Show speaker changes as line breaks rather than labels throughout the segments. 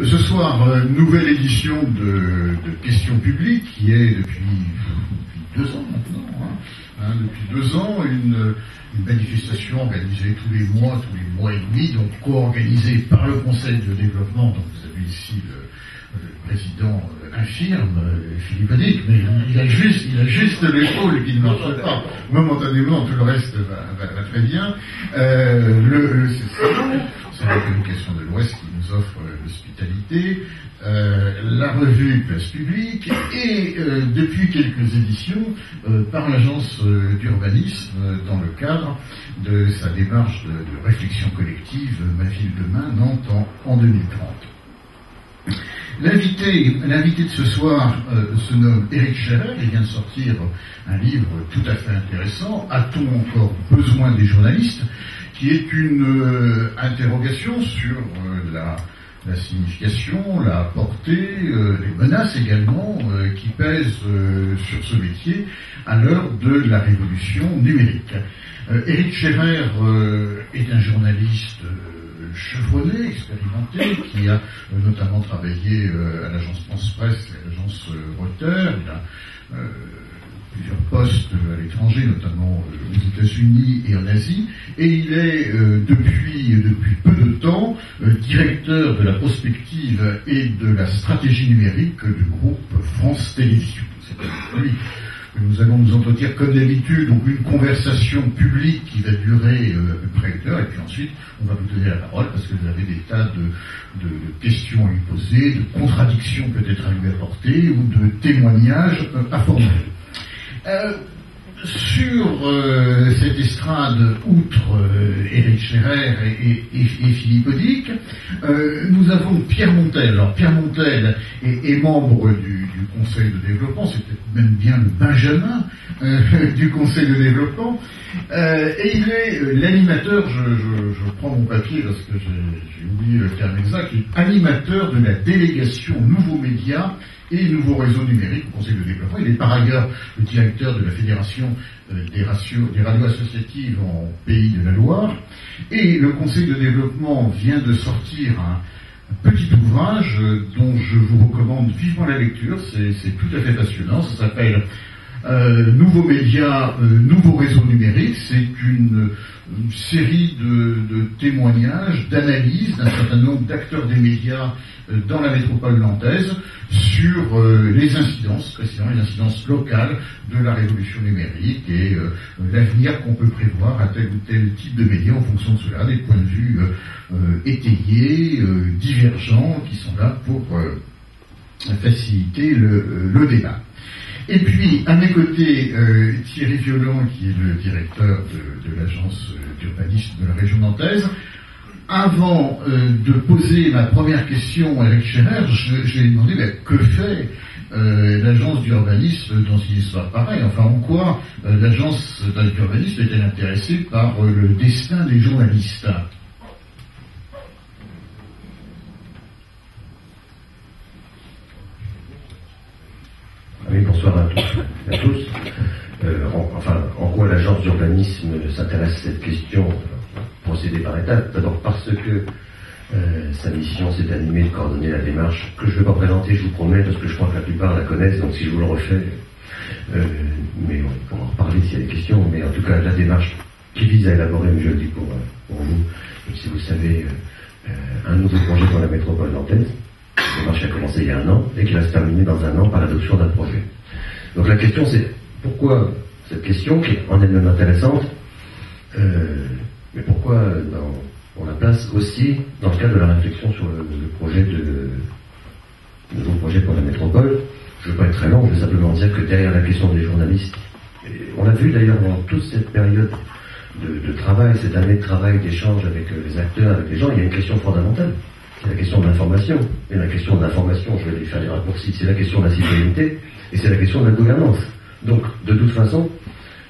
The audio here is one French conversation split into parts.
Ce soir, nouvelle édition de Questions publiques qui est depuis 2 ans maintenant. Depuis 2 ans, une manifestation organisée tous les mois et demi, donc co-organisée par le Conseil de développement. Donc vous avez ici le président infirme, Philippe Dick, mais il a juste l'épaule qui ne marche pas. Momentanément, tout le reste va très bien. C'est la communication de l'Ouest qui nous offre l'hospitalité, la revue Place Publique et depuis quelques éditions par l'agence d'urbanisme dans le cadre de sa démarche de réflexion collective Ma ville demain, Nantes en 2030. L'invité de ce soir se nomme Éric Scherer. Il vient de sortir un livre tout à fait intéressant, A-t-on encore besoin des journalistes, qui est une interrogation sur la signification, la portée, les menaces également qui pèsent sur ce métier à l'heure de la révolution numérique. Éric Scherer est un journaliste chevronné, expérimenté, qui a notamment travaillé à l'agence France-Presse et à l'agence Reuters. Il a plusieurs postes à l'étranger, notamment aux États-Unis et en Asie, et il est depuis peu de temps directeur de la prospective et de la stratégie numérique du groupe France Télévisions. C'est avec lui que nous allons nous entretenir comme d'habitude, donc une conversation publique qui va durer à peu près 1 heure, et puis ensuite on va vous donner la parole parce que vous avez des tas de questions à lui poser, de contradictions peut-être à lui apporter ou de témoignages à formuler. Sur cette estrade, outre Éric Scherer et Philippe Dick, nous avons Pierre Montel. Alors Pierre Montel est membre du Conseil de développement, c'est peut-être même bien le Benjamin du Conseil de développement, et il est l'animateur, je prends mon papier parce que j'ai oublié le terme exact, animateur de la délégation Nouveaux Médias et Nouveaux Réseaux Numériques au Conseil de développement. Il est par ailleurs le directeur de la Fédération des radios associatives en Pays de la Loire. Et le Conseil de développement vient de sortir un petit ouvrage dont je vous recommande vivement la lecture. C'est tout à fait passionnant. Ça s'appelle Nouveaux médias, nouveaux réseaux numériques. C'est une série de témoignages, d'analyses d'un certain nombre d'acteurs des médias dans la métropole nantaise sur les incidences, précisément les incidences locales de la révolution numérique et l'avenir qu'on peut prévoir à tel ou tel type de médias en fonction de cela, des points de vue étayés, divergents, qui sont là pour faciliter le débat. Et puis, à mes côtés, Thierry Violent, qui est le directeur de l'agence d'urbanisme de la région nantaise. Avant de poser ma première question à Éric Scherer, je lui ai demandé que fait l'agence d'urbanisme dans une histoire pareille. Enfin, en quoi l'agence d'urbanisme est-elle intéressée par le destin des journalistes?
Oui, bonsoir à tous. En quoi l'agence d'urbanisme s'intéresse à cette question? Procéder par étapes. D'abord parce que sa mission s'est animée de coordonner la démarche que je ne vais pas présenter, je vous promets, parce que je crois que la plupart la connaissent, donc si je vous le refais, mais on pourra en reparler s'il y a des questions, mais en tout cas la démarche qui vise à élaborer, mais je le dis pour vous, même si vous savez, un nouveau projet pour la métropole nantaise. La démarche a commencé il y a 1 an et qui va se terminer dans 1 an par l'adoption d'un projet. Donc la question c'est pourquoi cette question, qui est en elle-même intéressante, mais pourquoi on la place aussi dans le cadre de la réflexion sur le nouveau projet pour la métropole. Je ne veux pas être très long, je vais simplement dire que derrière la question des journalistes, on l'a vu d'ailleurs dans toute cette période de travail, cette année de travail, d'échange avec les acteurs, avec les gens, il y a une question fondamentale. C'est la question de l'information. Et la question de l'information, je vais lui faire des raccourcis, c'est la question de la citoyenneté et c'est la question de la gouvernance. Donc, de toute façon,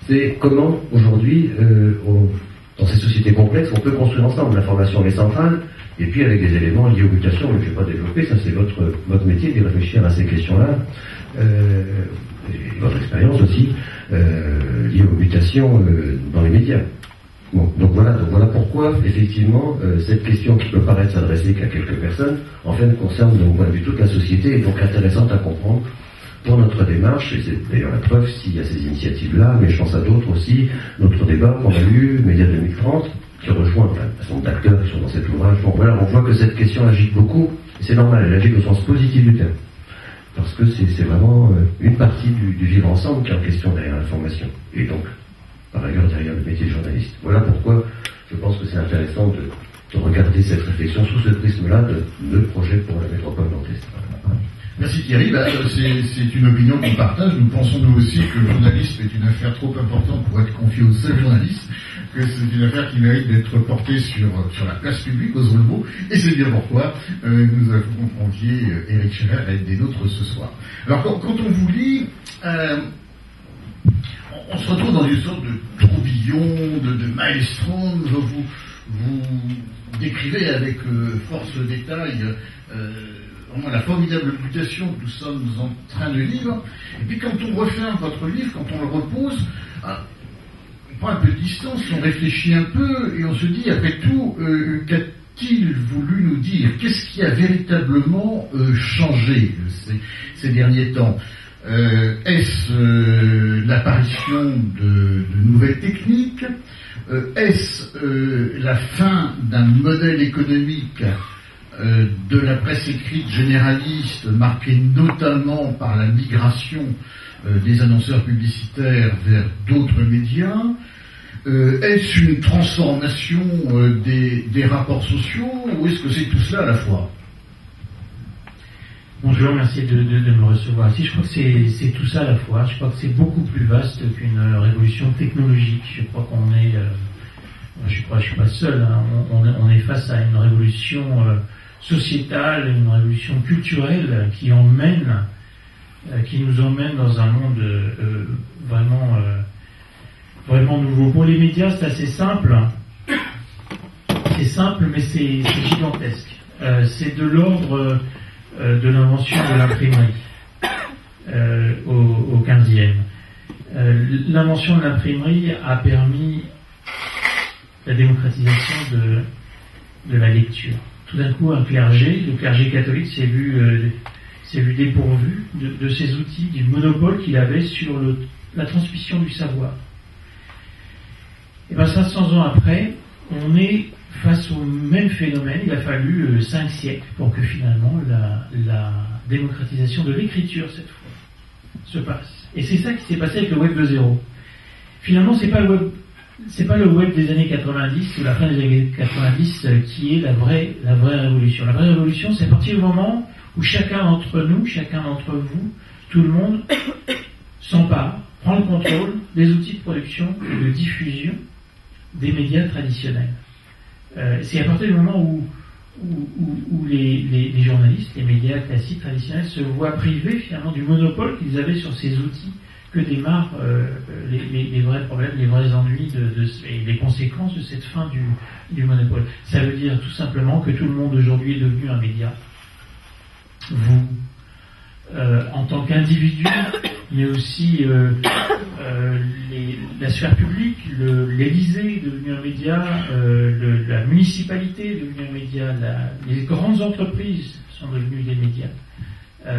c'est comment aujourd'hui, dans ces sociétés complexes, on peut construire ensemble. L'information est centrale, et puis avec des éléments liés aux mutations, mais je ne vais pas développer, ça c'est votre métier de réfléchir à ces questions-là, et votre expérience aussi, liée aux mutations dans les médias. Bon, donc voilà pourquoi, effectivement, cette question qui peut paraître s'adresser qu'à quelques personnes, en fait, concerne de mon point de vue toute la société et donc intéressante à comprendre pour notre démarche, et c'est d'ailleurs la preuve s'il y a ces initiatives-là, mais je pense à d'autres aussi, notre débat qu'on a eu, Média 2030, qui rejoint un certain nombre d'acteurs qui sont dans cet ouvrage. Bon, voilà, on voit que cette question agite beaucoup, et c'est normal, elle agite au sens positif du terme. Parce que c'est vraiment une partie du vivre ensemble qui est en question derrière l'information. Et donc, par ailleurs, derrière le métier de journaliste. Voilà pourquoi je pense que c'est intéressant de regarder cette réflexion sous ce prisme-là de projet pour la métropole nantaise.
Merci Thierry, c'est une opinion qu'on partage. Nous pensons nous aussi que le journalisme est une affaire trop importante pour être confiée aux seuls journalistes, que c'est une affaire qui mérite d'être portée sur la place publique, aux relevaux, et c'est bien pourquoi nous avons convié Éric Scherer à être des nôtres ce soir. Alors quand on vous lit, on se retrouve dans une sorte de tourbillon, de maelstrom. Vous décrivez avec force de détail vraiment la formidable mutation que nous sommes en train de vivre. Et puis quand on referme votre livre, quand on le repose, on prend un peu de distance, on réfléchit un peu et on se dit, après tout, qu'a-t-il voulu nous dire? Qu'est-ce qui a véritablement changé ces derniers temps? Est-ce l'apparition de nouvelles techniques? Est-ce la fin d'un modèle économique de la presse écrite généraliste, marquée notamment par la migration des annonceurs publicitaires vers d'autres médias? Est-ce une transformation des rapports sociaux, ou est-ce que c'est tout cela à la fois?
Bonjour, merci de me recevoir ici. Je crois que c'est tout ça à la fois. Je crois que c'est beaucoup plus vaste qu'une révolution technologique. Je crois qu'on est, je suis pas seul, hein. On est face à une révolution sociétale, une révolution culturelle qui nous emmène dans un monde vraiment nouveau. Pour les médias, c'est assez simple. C'est simple, mais c'est gigantesque. C'est de l'ordre de l'invention de l'imprimerie au 15e. L'invention de l'imprimerie a permis la démocratisation de la lecture. Tout d'un coup, le clergé catholique s'est vu dépourvu de ces outils, du monopole qu'il avait sur la transmission du savoir. Et bien 500 ans après, on est face au même phénomène. Il a fallu 5 siècles pour que finalement la démocratisation de l'écriture, cette fois, se passe. Et c'est ça qui s'est passé avec le Web 2.0. Finalement, c'est pas le web des années 90 ou la fin des années 90 qui est la vraie révolution. La vraie révolution, c'est à partir du moment où chacun d'entre nous, chacun d'entre vous, tout le monde s'empare, prend le contrôle des outils de production et de diffusion des médias traditionnels. C'est à partir du moment où les journalistes, les médias classiques traditionnels se voient privés finalement du monopole qu'ils avaient sur ces outils que démarrent les vrais problèmes, les vrais ennuis et les conséquences de cette fin du monopole. Ça veut dire tout simplement que tout le monde aujourd'hui est devenu un média. Vous, en tant qu'individu, mais aussi la sphère publique, l'Élysée est devenu un média, la municipalité est devenue un média, les grandes entreprises sont devenues des médias,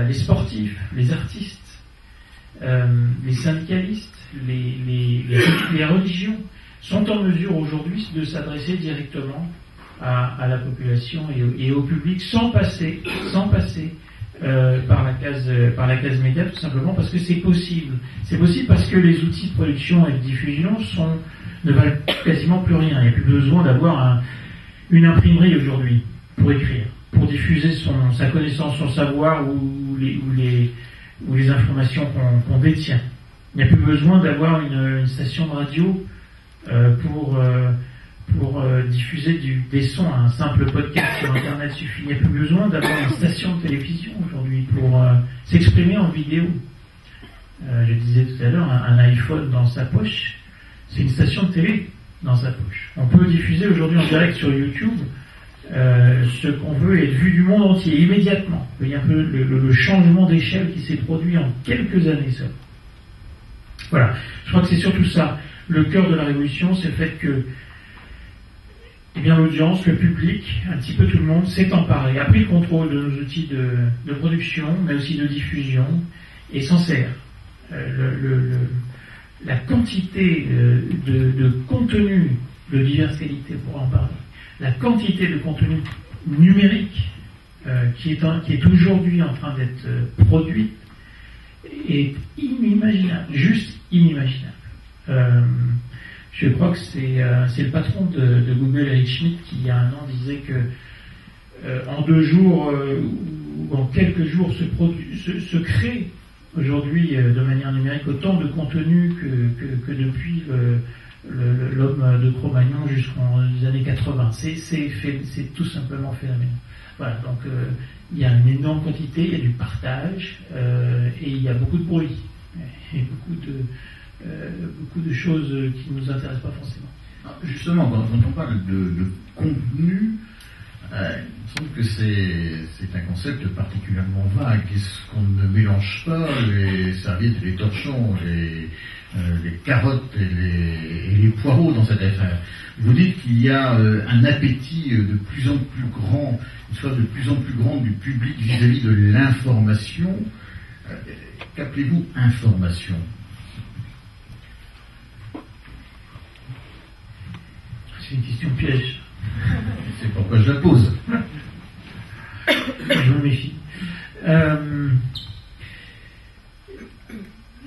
les sportifs, les artistes, les syndicalistes, les religions sont en mesure aujourd'hui de s'adresser directement à la population et au public sans passer par la case média, tout simplement parce que c'est possible. C'est possible parce que les outils de production et de diffusion ne valent quasiment plus rien. Il n'y a plus besoin d'avoir une imprimerie aujourd'hui pour écrire, pour diffuser sa connaissance, son savoir ou les informations qu'on détient. Il n'y a plus besoin d'avoir une station de radio pour diffuser des sons. Un simple podcast sur Internet suffit. Il n'y a plus besoin d'avoir une station de télévision aujourd'hui pour s'exprimer en vidéo. Je disais tout à l'heure, un iPhone dans sa poche, c'est une station de télé dans sa poche. On peut diffuser aujourd'hui en direct sur YouTube ce qu'on veut et être vu du monde entier, immédiatement. Il y a un peu le changement d'échelle qui s'est produit en quelques années seulement. Voilà. Je crois que c'est surtout ça. Le cœur de la révolution, c'est le fait que eh bien l'audience, le public, un petit peu tout le monde s'est emparé, a pris le contrôle de nos outils de production, mais aussi de diffusion, et s'en sert. La quantité de contenu de diverses qualités, pour en parler, la quantité de contenu numérique qui est aujourd'hui en train d'être produite est inimaginable, juste inimaginable. Je crois que c'est le patron de Google, Eric Schmidt, qui il y a un an disait que en 2 jours ou en quelques jours se crée aujourd'hui de manière numérique autant de contenu que depuis l'homme de Cro-Magnon jusqu'aux années 80. C'est tout simplement phénoménal. Voilà, donc il y a une énorme quantité, il y a du partage et il y a beaucoup de bruit et beaucoup de choses qui ne nous intéressent pas forcément.
Justement, quand on parle de contenu, il me semble que c'est un concept particulièrement vague. Est-ce qu'on ne mélange pas les serviettes et les torchons, les carottes et les poireaux dans cette affaire? Vous dites qu'il y a un appétit de plus en plus grand, une soif de plus en plus grande du public vis-à-vis de l'information. Qu'appelez-vous information?
C'est une question piège.
C'est pourquoi je la pose.
Je me méfie.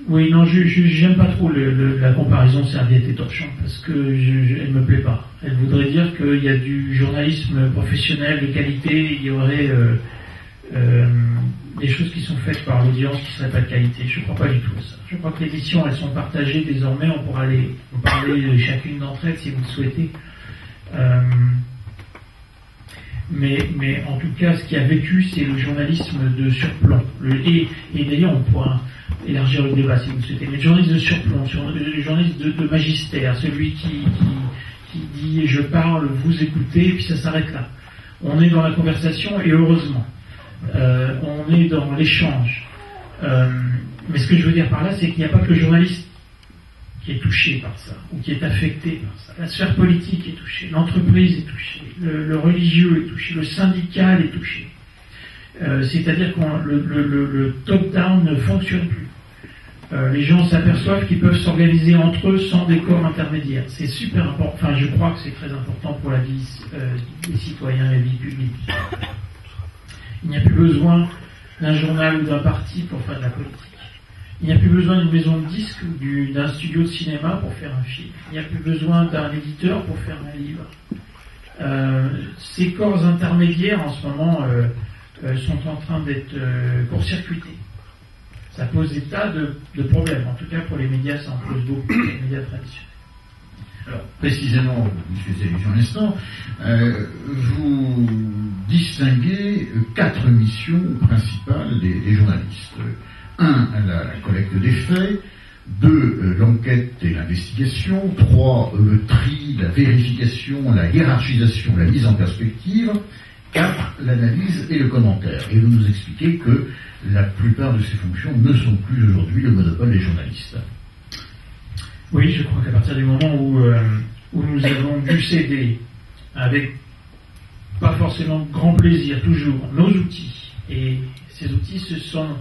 Oui, non, j'aime pas trop la comparaison serviette et torchon parce que elle me plaît pas. Elle voudrait dire qu'il y a du journalisme professionnel de qualité, il y aurait des choses qui sont faites par l'audience qui seraient pas de qualité. Je crois pas du tout à ça. Je crois que les éditions, elles sont partagées désormais. On pourra parler de chacune d'entre elles si vous le souhaitez. Mais en tout cas, ce qui a vécu, c'est le journalisme de surplomb. Et d'ailleurs, on pourra élargir le débat si vous le souhaitez. Mais le journalisme de surplomb, le journalisme de magistère, celui qui dit je parle, vous écoutez, et puis ça s'arrête là. On est dans la conversation, et heureusement. On est dans l'échange. Mais ce que je veux dire par là, c'est qu'il n'y a pas que le journaliste qui est touché par ça, ou qui est affecté par ça. La sphère politique est touchée, l'entreprise est touchée, le religieux est touché, le syndical est touché. C'est-à-dire que le top-down ne fonctionne plus. Les gens s'aperçoivent qu'ils peuvent s'organiser entre eux sans décor intermédiaire. C'est super important, enfin je crois que c'est très important pour la vie des citoyens et la vie publique. Il n'y a plus besoin d'un journal ou d'un parti pour faire de la politique. Il n'y a plus besoin d'une maison de disques ou d'un studio de cinéma pour faire un film. Il n'y a plus besoin d'un éditeur pour faire un livre. Ces corps intermédiaires, en ce moment, sont en train d'être court-circuités. Ça pose des tas de problèmes. En tout cas, pour les médias, ça en pose beaucoup, les médias traditionnels.
Alors, précisément, M. Sélution, à l'instant, vous distinguez 4 missions principales des journalistes. 1, la collecte des faits. 2, l'enquête et l'investigation. 3, le tri, la vérification, la hiérarchisation, la mise en perspective. 4, l'analyse et le commentaire. Et vous nous expliquez que la plupart de ces fonctions ne sont plus aujourd'hui le monopole des journalistes.
Oui, je crois qu'à partir du moment où nous avons dû céder, avec pas forcément grand plaisir toujours, nos outils, et ces outils se sont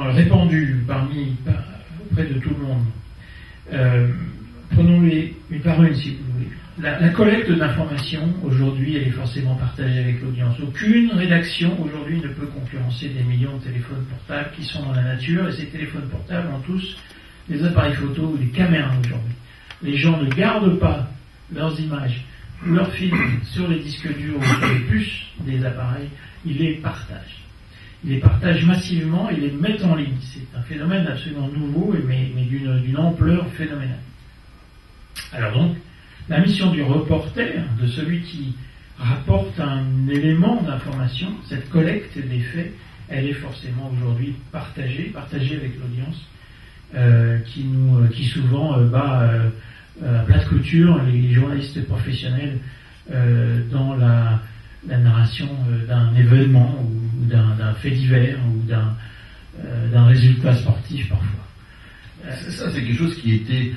répandus auprès de tout le monde. Prenons-les une par une, si vous voulez. La collecte d'informations, aujourd'hui, elle est forcément partagée avec l'audience. Aucune rédaction, aujourd'hui, ne peut concurrencer des millions de téléphones portables qui sont dans la nature, et ces téléphones portables ont tous des appareils photo ou des caméras aujourd'hui. Les gens ne gardent pas leurs images ou leurs films sur les disques durs ou sur les puces des appareils, ils les partagent. Ils les partagent massivement et les mettent en ligne. C'est un phénomène absolument nouveau, mais d'une ampleur phénoménale. Alors donc, la mission du reporter, de celui qui rapporte un élément d'information, cette collecte des faits, elle est forcément aujourd'hui partagée avec l'audience, qui souvent bat à plate couture les journalistes professionnels dans la narration d'un événement ou d'un fait divers ou d'un résultat sportif parfois.
Ça, c'est quelque chose qui était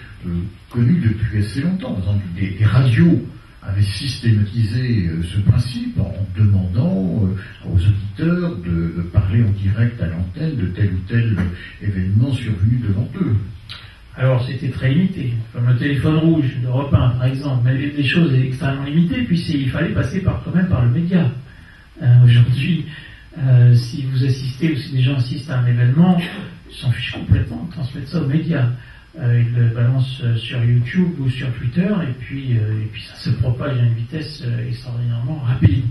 connu depuis assez longtemps. Par exemple, des radios avaient systématisé ce principe en demandant aux auditeurs de parler en direct à l'antenne de tel ou tel événement survenu devant eux.
Alors c'était très limité, comme le téléphone rouge d'Europe 1 par exemple, mais des choses extrêmement limitées, puis il fallait passer quand même par le média. Aujourd'hui, si vous assistez ou si des gens assistent à un événement, ils s'en fichent complètement de transmettre ça aux médias. Ils le balancent sur YouTube ou sur Twitter et puis ça se propage à une vitesse extraordinairement rapide.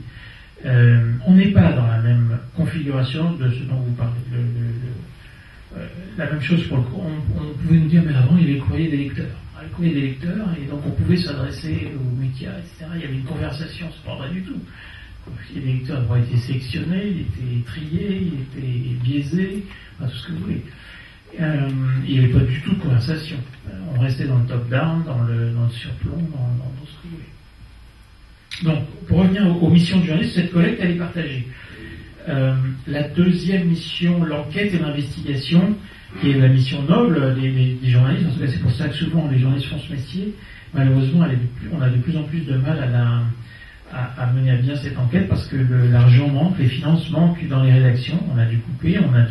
On n'est pas dans la même configuration de ce dont vous parlez. La même chose pour le courrier. On pouvait nous dire, mais avant il y avait le courrier des lecteurs. Le courrier des lecteurs, et donc on pouvait s'adresser aux médias, etc. Il y avait une conversation, c'est pas vrai du tout. Le courrier des lecteurs a été sélectionné, il était trié, il était biaisé, tout ce que vous voulez. Il n'y avait pas du tout de conversation. On restait dans le top-down, dans le surplomb, dans ce que vous voulez. Donc, pour revenir aux missions du journaliste, cette collecte, elle est partagée. La deuxième mission, l'enquête et l'investigation, qui est la mission noble des journalistes, en tout cas c'est pour ça que souvent les journalistes font ce métier, malheureusement on a de plus en plus de mal à mener à bien cette enquête parce que l'argent manque, les finances manquent dans les rédactions, on a dû couper, on a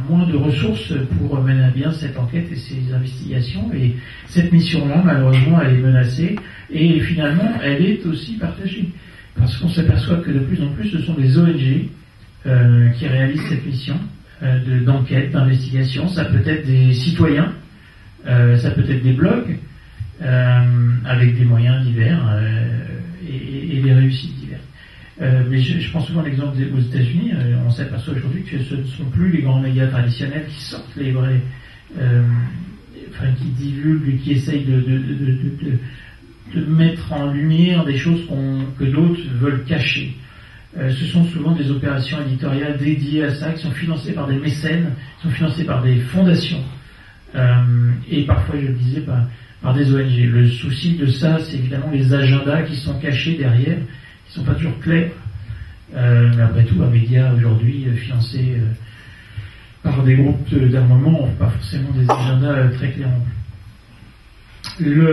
moins de ressources pour mener à bien cette enquête et ces investigations, et cette mission-là, malheureusement, elle est menacée, et finalement, elle est aussi partagée. Parce qu'on s'aperçoit que de plus en plus, ce sont des ONG qui réalisent cette mission d'enquête, d'investigation. Ça peut être des citoyens, ça peut être des blogs, avec des moyens divers et des réussites diverses. Mais je prends souvent l'exemple aux États-Unis. On s'aperçoit aujourd'hui que ce ne sont plus les grands médias traditionnels qui sortent les vrais, qui divulguent, qui essayent de mettre en lumière des choses que d'autres veulent cacher. Ce sont souvent des opérations éditoriales dédiées à ça, qui sont financées par des mécènes, qui sont financées par des fondations, et parfois, je le disais, par des ONG. Le souci de ça, c'est évidemment les agendas qui sont cachés derrière, qui ne sont pas toujours clairs. Mais après tout, un média aujourd'hui financé par des groupes d'armement n'ont pas forcément des agendas très clairs non plus.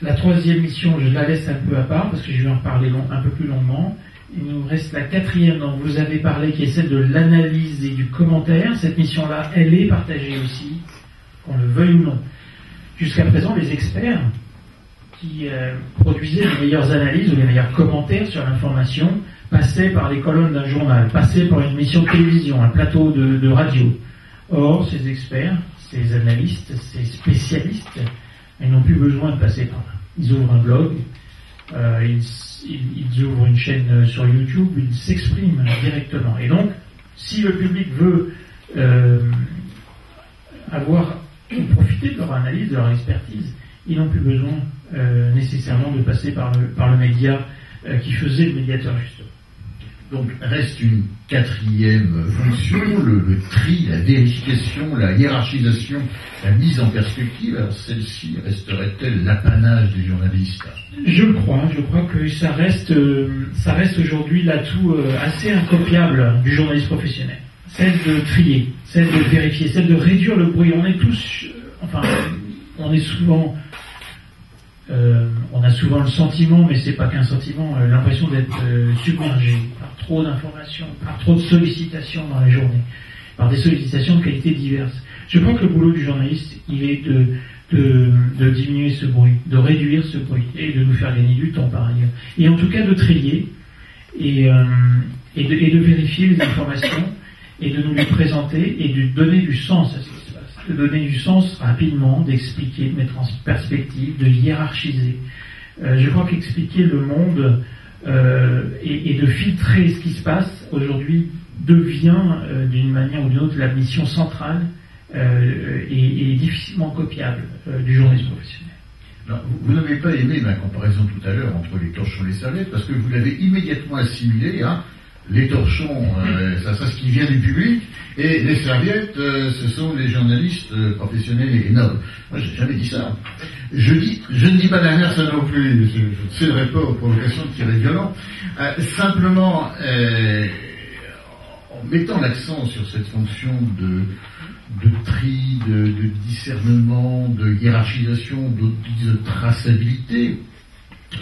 La troisième mission, je la laisse un peu à part, parce que je vais en parler un peu plus longuement. Il nous reste la quatrième dont vous avez parlé, qui est celle de l'analyse et du commentaire. Cette mission-là, elle est partagée aussi, qu'on le veuille ou non. Jusqu'à présent, les experts qui produisaient les meilleures analyses ou les meilleurs commentaires sur l'information passaient par les colonnes d'un journal, passaient par une émission de télévision, un plateau de radio. Or, ces experts, ces analystes, ces spécialistes, ils n'ont plus besoin de passer par là. Ils ouvrent un blog, ils ouvrent une chaîne sur YouTube, ils s'expriment directement. Et donc, si le public veut profiter de leur analyse, de leur expertise, ils n'ont plus besoin nécessairement de passer par le média qui faisait le médiateur, justement.
Donc reste une quatrième fonction, le tri, la vérification, la hiérarchisation, la mise en perspective. Alors celle-ci resterait-elle l'apanage des journalistes?
Je le crois que ça reste aujourd'hui l'atout assez incopiable du journaliste professionnel. Celle de trier, celle de vérifier, celle de réduire le bruit. On est tous, on a souvent le sentiment, mais c'est pas qu'un sentiment, l'impression d'être submergé par trop d'informations, par trop de sollicitations dans la journée, par des sollicitations de qualité diverses. Je crois que le boulot du journaliste, il est de diminuer ce bruit, de réduire ce bruit, et de nous faire gagner du temps par ailleurs. Et en tout cas de trier, et de vérifier les informations, et de nous les présenter, et de donner du sens à ce qui se passe. De donner du sens rapidement, d'expliquer, de mettre en perspective, de hiérarchiser. Je crois qu'expliquer le monde et de filtrer ce qui se passe aujourd'hui devient d'une manière ou d'une autre la mission centrale et difficilement copiable du journalisme professionnel.
Alors, vous n'avez pas aimé ma comparaison tout à l'heure entre les torchons et les serviettes, parce que vous l'avez immédiatement assimilé à les torchons, ça ce qui vient du public, et les serviettes, ce sont les journalistes professionnels et nobles. Moi, j'ai jamais dit ça. Je ne dis pas l'inverse non plus. Je ne céderai pas aux provocations de Thierry Violent. Simplement, en mettant l'accent sur cette fonction de tri, de discernement, de hiérarchisation, d'outils de traçabilité,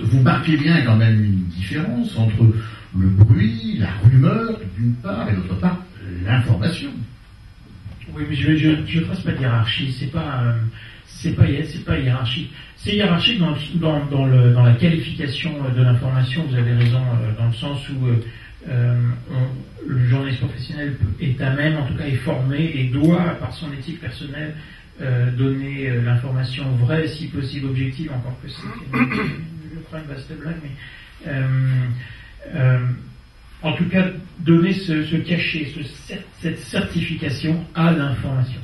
vous marquez bien quand même une différence entre le bruit, la rumeur, d'une part, et d'autre part, l'information.
Oui, mais je ne fasse pas de hiérarchie, c'est pas hiérarchique. C'est hiérarchique dans la qualification de l'information, vous avez raison, dans le sens où le journaliste professionnel est à même, en tout cas est formé et doit, par son éthique personnelle, donner l'information vraie, si possible objective, encore que c'est je crois une vaste blague, mais en tout cas donner ce cachet, cette certification à l'information.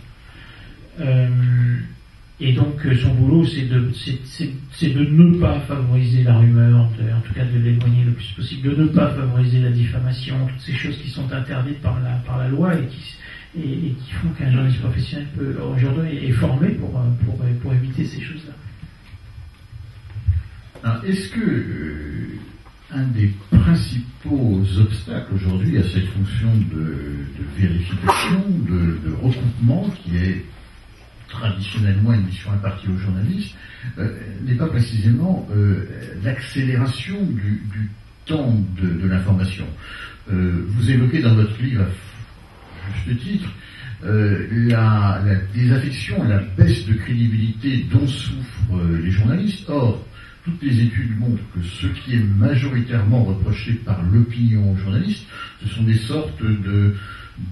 Et donc son boulot c'est de ne pas favoriser la rumeur, en tout cas de l'éloigner le plus possible, de ne pas favoriser la diffamation, toutes ces choses qui sont interdites par la loi et qui font qu'un journaliste professionnel aujourd'hui est formé pour éviter ces choses-là.
Alors, est-ce que un des principaux obstacles aujourd'hui à cette fonction de vérification, de recoupement, qui est traditionnellement une mission impartie aux journalistes, n'est pas précisément l'accélération du temps de l'information. Vous évoquez dans votre livre, à juste titre, la désaffection, la baisse de crédibilité dont souffrent les journalistes. Or, toutes les études montrent que ce qui est majoritairement reproché par l'opinion aux journalistes, ce sont des sortes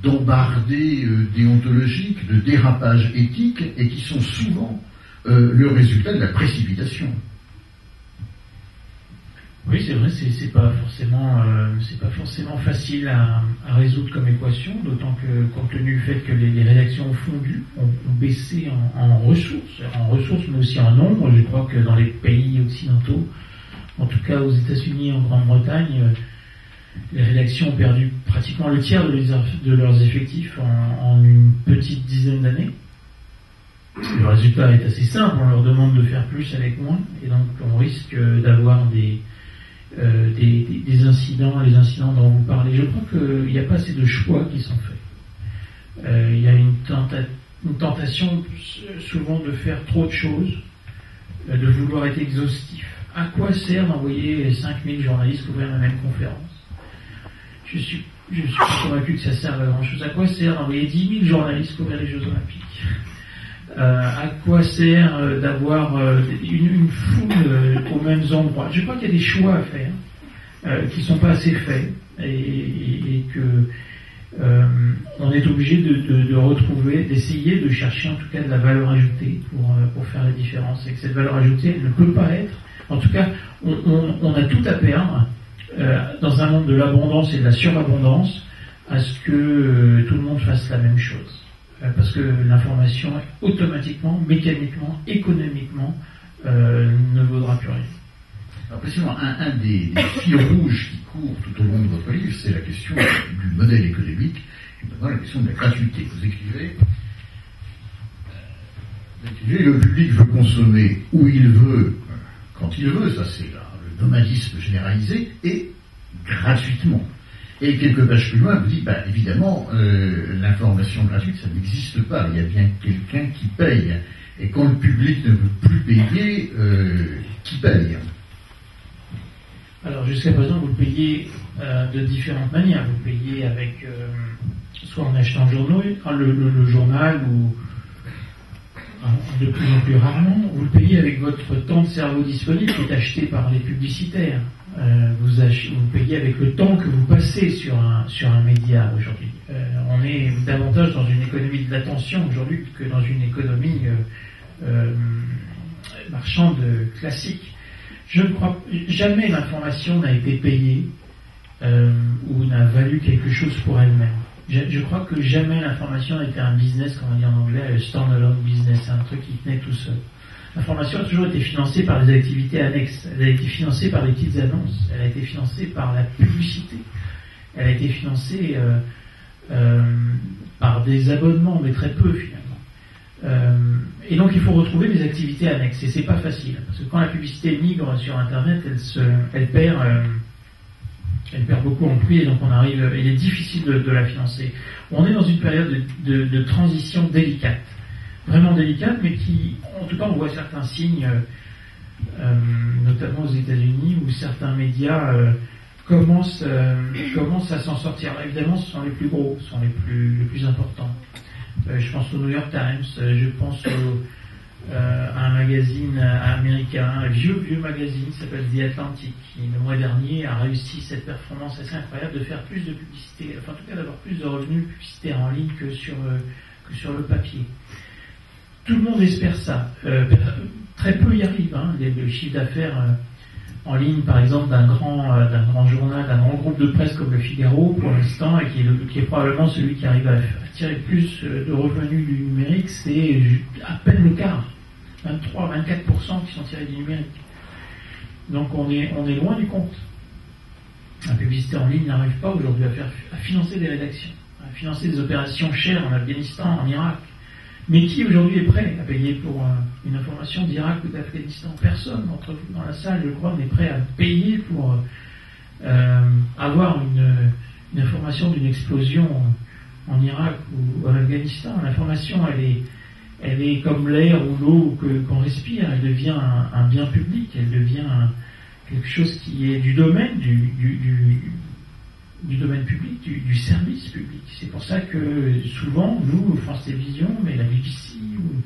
d'embardés déontologiques, de dérapages éthiques, et qui sont souvent le résultat de la précipitation.
Oui, c'est vrai, c'est pas forcément facile à résoudre comme équation, d'autant que compte tenu du fait que les rédactions ont fondu, ont baissé en ressources, mais aussi en nombre. Je crois que dans les pays occidentaux, en tout cas aux États-Unis et en Grande-Bretagne, les rédactions ont perdu pratiquement le tiers de leurs effectifs en une petite dizaine d'années. Le résultat est assez simple, on leur demande de faire plus avec moins, et donc on risque d'avoir des incidents, les incidents dont vous parlez. Je crois qu'il n'y a pas assez de choix qui sont faits. Il y a une tentation souvent de faire trop de choses, de vouloir être exhaustif. À quoi sert d'envoyer 5000 journalistes couvrir la même conférence ? Je suis convaincu que ça sert à grand chose. À quoi sert d'envoyer 10 000 journalistes couvrir les Jeux Olympiques ? À quoi sert d'avoir une foule aux mêmes endroits ? Je crois qu'il y a des choix à faire qui ne sont pas assez faits et que on est obligé de retrouver, d'essayer de chercher en tout cas de la valeur ajoutée pour faire la différence. Et que cette valeur ajoutée elle ne peut pas être, en tout cas on a tout à perdre dans un monde de l'abondance et de la surabondance à ce que tout le monde fasse la même chose. Parce que l'information, automatiquement, mécaniquement, économiquement, ne vaudra plus rien.
Alors, précisément, un des fils rouges qui court tout au long de votre livre, c'est la question du modèle économique, et notamment la question de la gratuité. Vous écrivez, le public veut consommer où il veut, quand il veut, ça c'est le nomadisme généralisé, et gratuitement. Et quelques pages plus loin, vous dites, évidemment, l'information gratuite, ça n'existe pas. Il y a bien quelqu'un qui paye. Et quand le public ne veut plus payer, qui paye ?
Alors, jusqu'à présent, vous le payez de différentes manières. Vous le payez avec, soit en achetant le journal, ou de plus en plus rarement, vous le payez avec votre temps de cerveau disponible qui est acheté par les publicitaires. Vous payez avec le temps que vous passez sur un média aujourd'hui. On est davantage dans une économie de l'attention aujourd'hui que dans une économie marchande classique. Je ne crois jamais l'information n'a été payée ou n'a valu quelque chose pour elle-même. Je crois que jamais l'information n'a été un business, comme on dit en anglais, un stand-alone business, un truc qui tenait tout seul. L'information a toujours été financée par des activités annexes. Elle a été financée par des petites annonces. Elle a été financée par la publicité. Elle a été financée par des abonnements, mais très peu finalement. Et donc il faut retrouver des activités annexes. Et c'est pas facile, parce que quand la publicité migre sur Internet, elle perd Elle perd beaucoup en prix et donc il est difficile de la financer. On est dans une période de transition délicate, vraiment délicate, mais qui, en tout cas, on voit certains signes, notamment aux États-Unis, où certains médias commencent à s'en sortir. Alors, évidemment, ce sont les plus gros, ce sont les plus importants. Je pense au New York Times, je pense à un magazine américain, un vieux magazine qui s'appelle The Atlantic, qui le mois dernier a réussi cette performance assez incroyable de faire plus de publicité, enfin en tout cas d'avoir plus de revenus publicitaires en ligne que sur le papier. Tout le monde espère ça. Très peu y arrivent. Hein. Le chiffre d'affaires en ligne, par exemple, d'un grand journal, d'un grand groupe de presse comme Le Figaro, pour l'instant, et qui est probablement celui qui arrive à tirer plus de revenus du numérique, c'est à peine le quart. 23-24% qui sont tirés du numérique. Donc on est loin du compte. La publicité en ligne n'arrive pas aujourd'hui à financer des rédactions, à financer des opérations chères en Afghanistan, en Irak. Mais qui aujourd'hui est prêt à payer pour une information d'Irak ou d'Afghanistan? Personne d'entre vous dans la salle, je crois, n'est prêt à payer pour avoir une information d'une explosion en Irak ou en Afghanistan. L'information, elle est comme l'air ou l'eau qu'on respire. Elle devient un bien public. Elle devient quelque chose qui est du domaine du domaine public, du service public. C'est pour ça que souvent, nous, France Télévisions, mais la BBC ou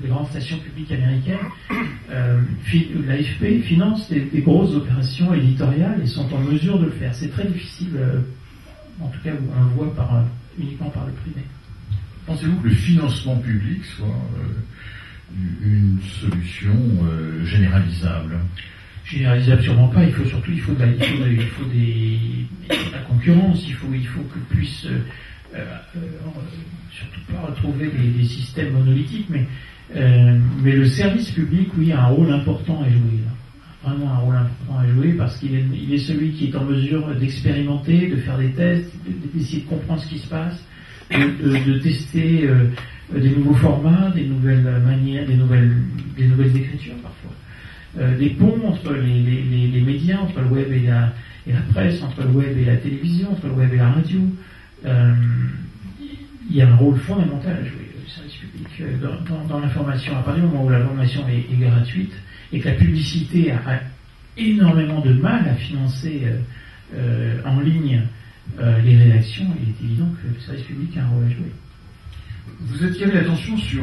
les grandes stations publiques américaines, l'AFP finance des grosses opérations éditoriales et sont en mesure de le faire. C'est très difficile, en tout cas, on le voit uniquement par le privé.
Pensez-vous que le financement public soit une solution généralisable?
Généralisable sûrement pas. Il faut de la concurrence. Il faut que puisse surtout pas retrouver des systèmes monolithiques, mais le service public, oui, a un rôle important à jouer. Vraiment un rôle important à jouer parce qu'il est celui qui est en mesure d'expérimenter, de faire des tests, d'essayer de comprendre ce qui se passe, de tester des nouveaux formats, des nouvelles manières, des nouvelles écritures parfois. Des ponts entre les médias, entre le web et la presse, entre le web et la télévision, entre le web et la radio. Il y a un rôle fondamental à jouer, le service public, dans l'information. À partir du moment où l'information est gratuite et que la publicité a énormément de mal à financer en ligne les rédactions, il est évident que le service public a un rôle à jouer.
Vous attirez l'attention sur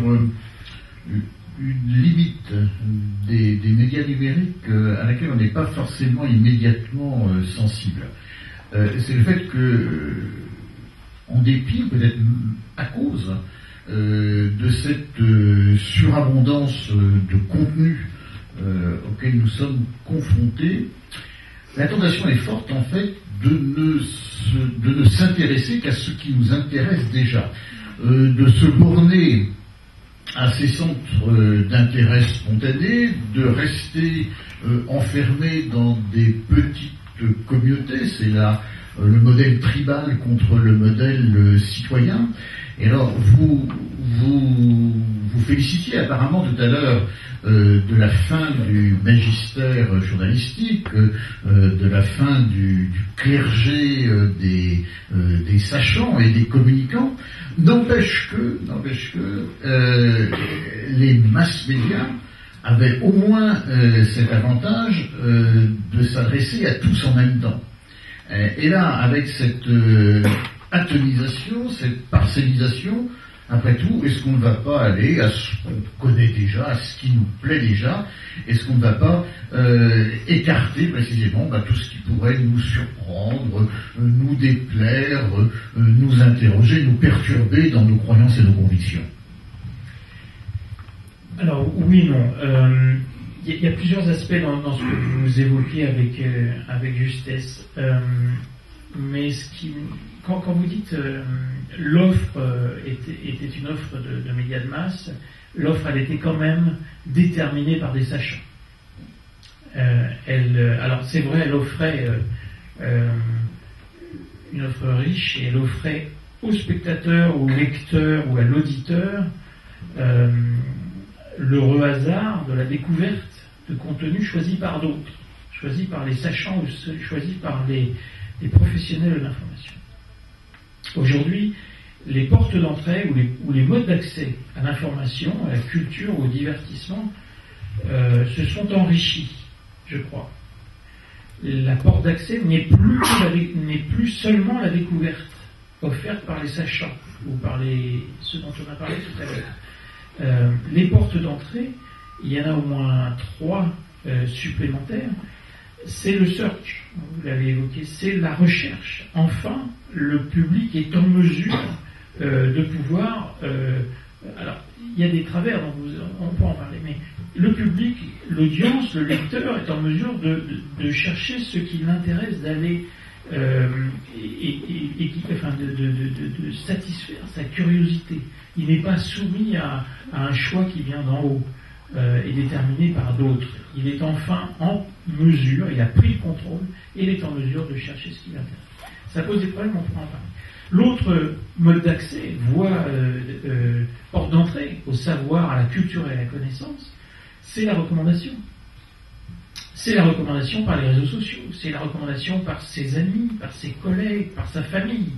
une limite des médias numériques à laquelle on n'est pas forcément immédiatement sensible. C'est le fait que, en dépit, peut-être à cause de cette surabondance de contenu auquel nous sommes confrontés, la tentation est forte en fait de ne s'intéresser qu'à ce qui nous intéresse déjà, de se borner à ces centres d'intérêt spontanés, de rester enfermés dans des petites communautés. C'est là le modèle tribal contre le modèle citoyen. Et alors, vous félicitiez apparemment tout à l'heure de la fin du magistère journalistique, de la fin du clergé des sachants et des communicants. N'empêche que les mass médias avaient au moins cet avantage de s'adresser à tous en même temps. Et là, avec cette atomisation, cette parcellisation, après tout, est-ce qu'on ne va pas aller à ce qu'on connaît déjà, à ce qui nous plaît déjà? Est-ce qu'on ne va pas écarter précisément tout ce qui pourrait nous surprendre, nous déplaire, nous interroger, nous perturber dans nos croyances et nos convictions?
Alors, oui, non. Il y a plusieurs aspects dans ce que vous évoquez avec justesse. Mais quand vous dites l'offre était une offre de médias de masse, l'offre elle était quand même déterminée par des sachants. Alors c'est vrai, elle offrait une offre riche et elle offrait au spectateur, au lecteur ou à l'auditeur l'heureux hasard de la découverte de contenus choisis par d'autres. choisi par les sachants ou choisi par les professionnels de l'information. Aujourd'hui, les portes d'entrée ou les modes d'accès à l'information, à la culture, au divertissement se sont enrichis, je crois. La porte d'accès n'est plus seulement la découverte offerte par les sachants ou par ceux dont on a parlé tout à l'heure. Les portes d'entrée, il y en a au moins 3 supplémentaires. C'est le search, vous l'avez évoqué, c'est la recherche. Enfin, le public est en mesure de pouvoir... alors, il y a des travers, donc on peut en parler, mais le public, l'audience, le lecteur est en mesure de chercher ce qui l'intéresse, d'aller de satisfaire sa curiosité. Il n'est pas soumis à un choix qui vient d'en haut et déterminé par d'autres. Il est enfin en mesure, il a pris le contrôle, et il est en mesure de chercher ce qui l'intéresse. Ça pose des problèmes, on pourra en parler. L'autre mode d'accès, porte d'entrée au savoir, à la culture et à la connaissance, c'est la recommandation. C'est la recommandation par les réseaux sociaux, c'est la recommandation par ses amis, par ses collègues, par sa famille,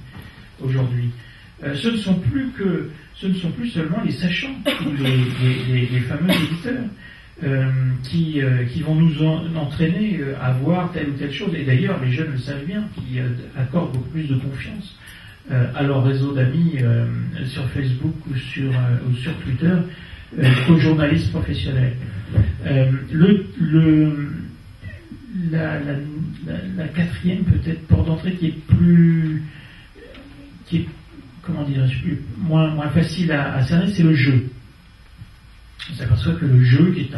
aujourd'hui. Ce ne sont plus seulement les sachants, ou les fameux éditeurs, qui vont nous entraîner à voir telle ou telle chose, et d'ailleurs les jeunes le savent bien, qui accordent beaucoup plus de confiance à leur réseau d'amis sur Facebook ou sur Twitter qu'aux journalistes professionnels. La quatrième peut-être porte d'entrée qui est comment dirais-je, moins facile à cerner, c'est le jeu. On s'aperçoit que le jeu, qui est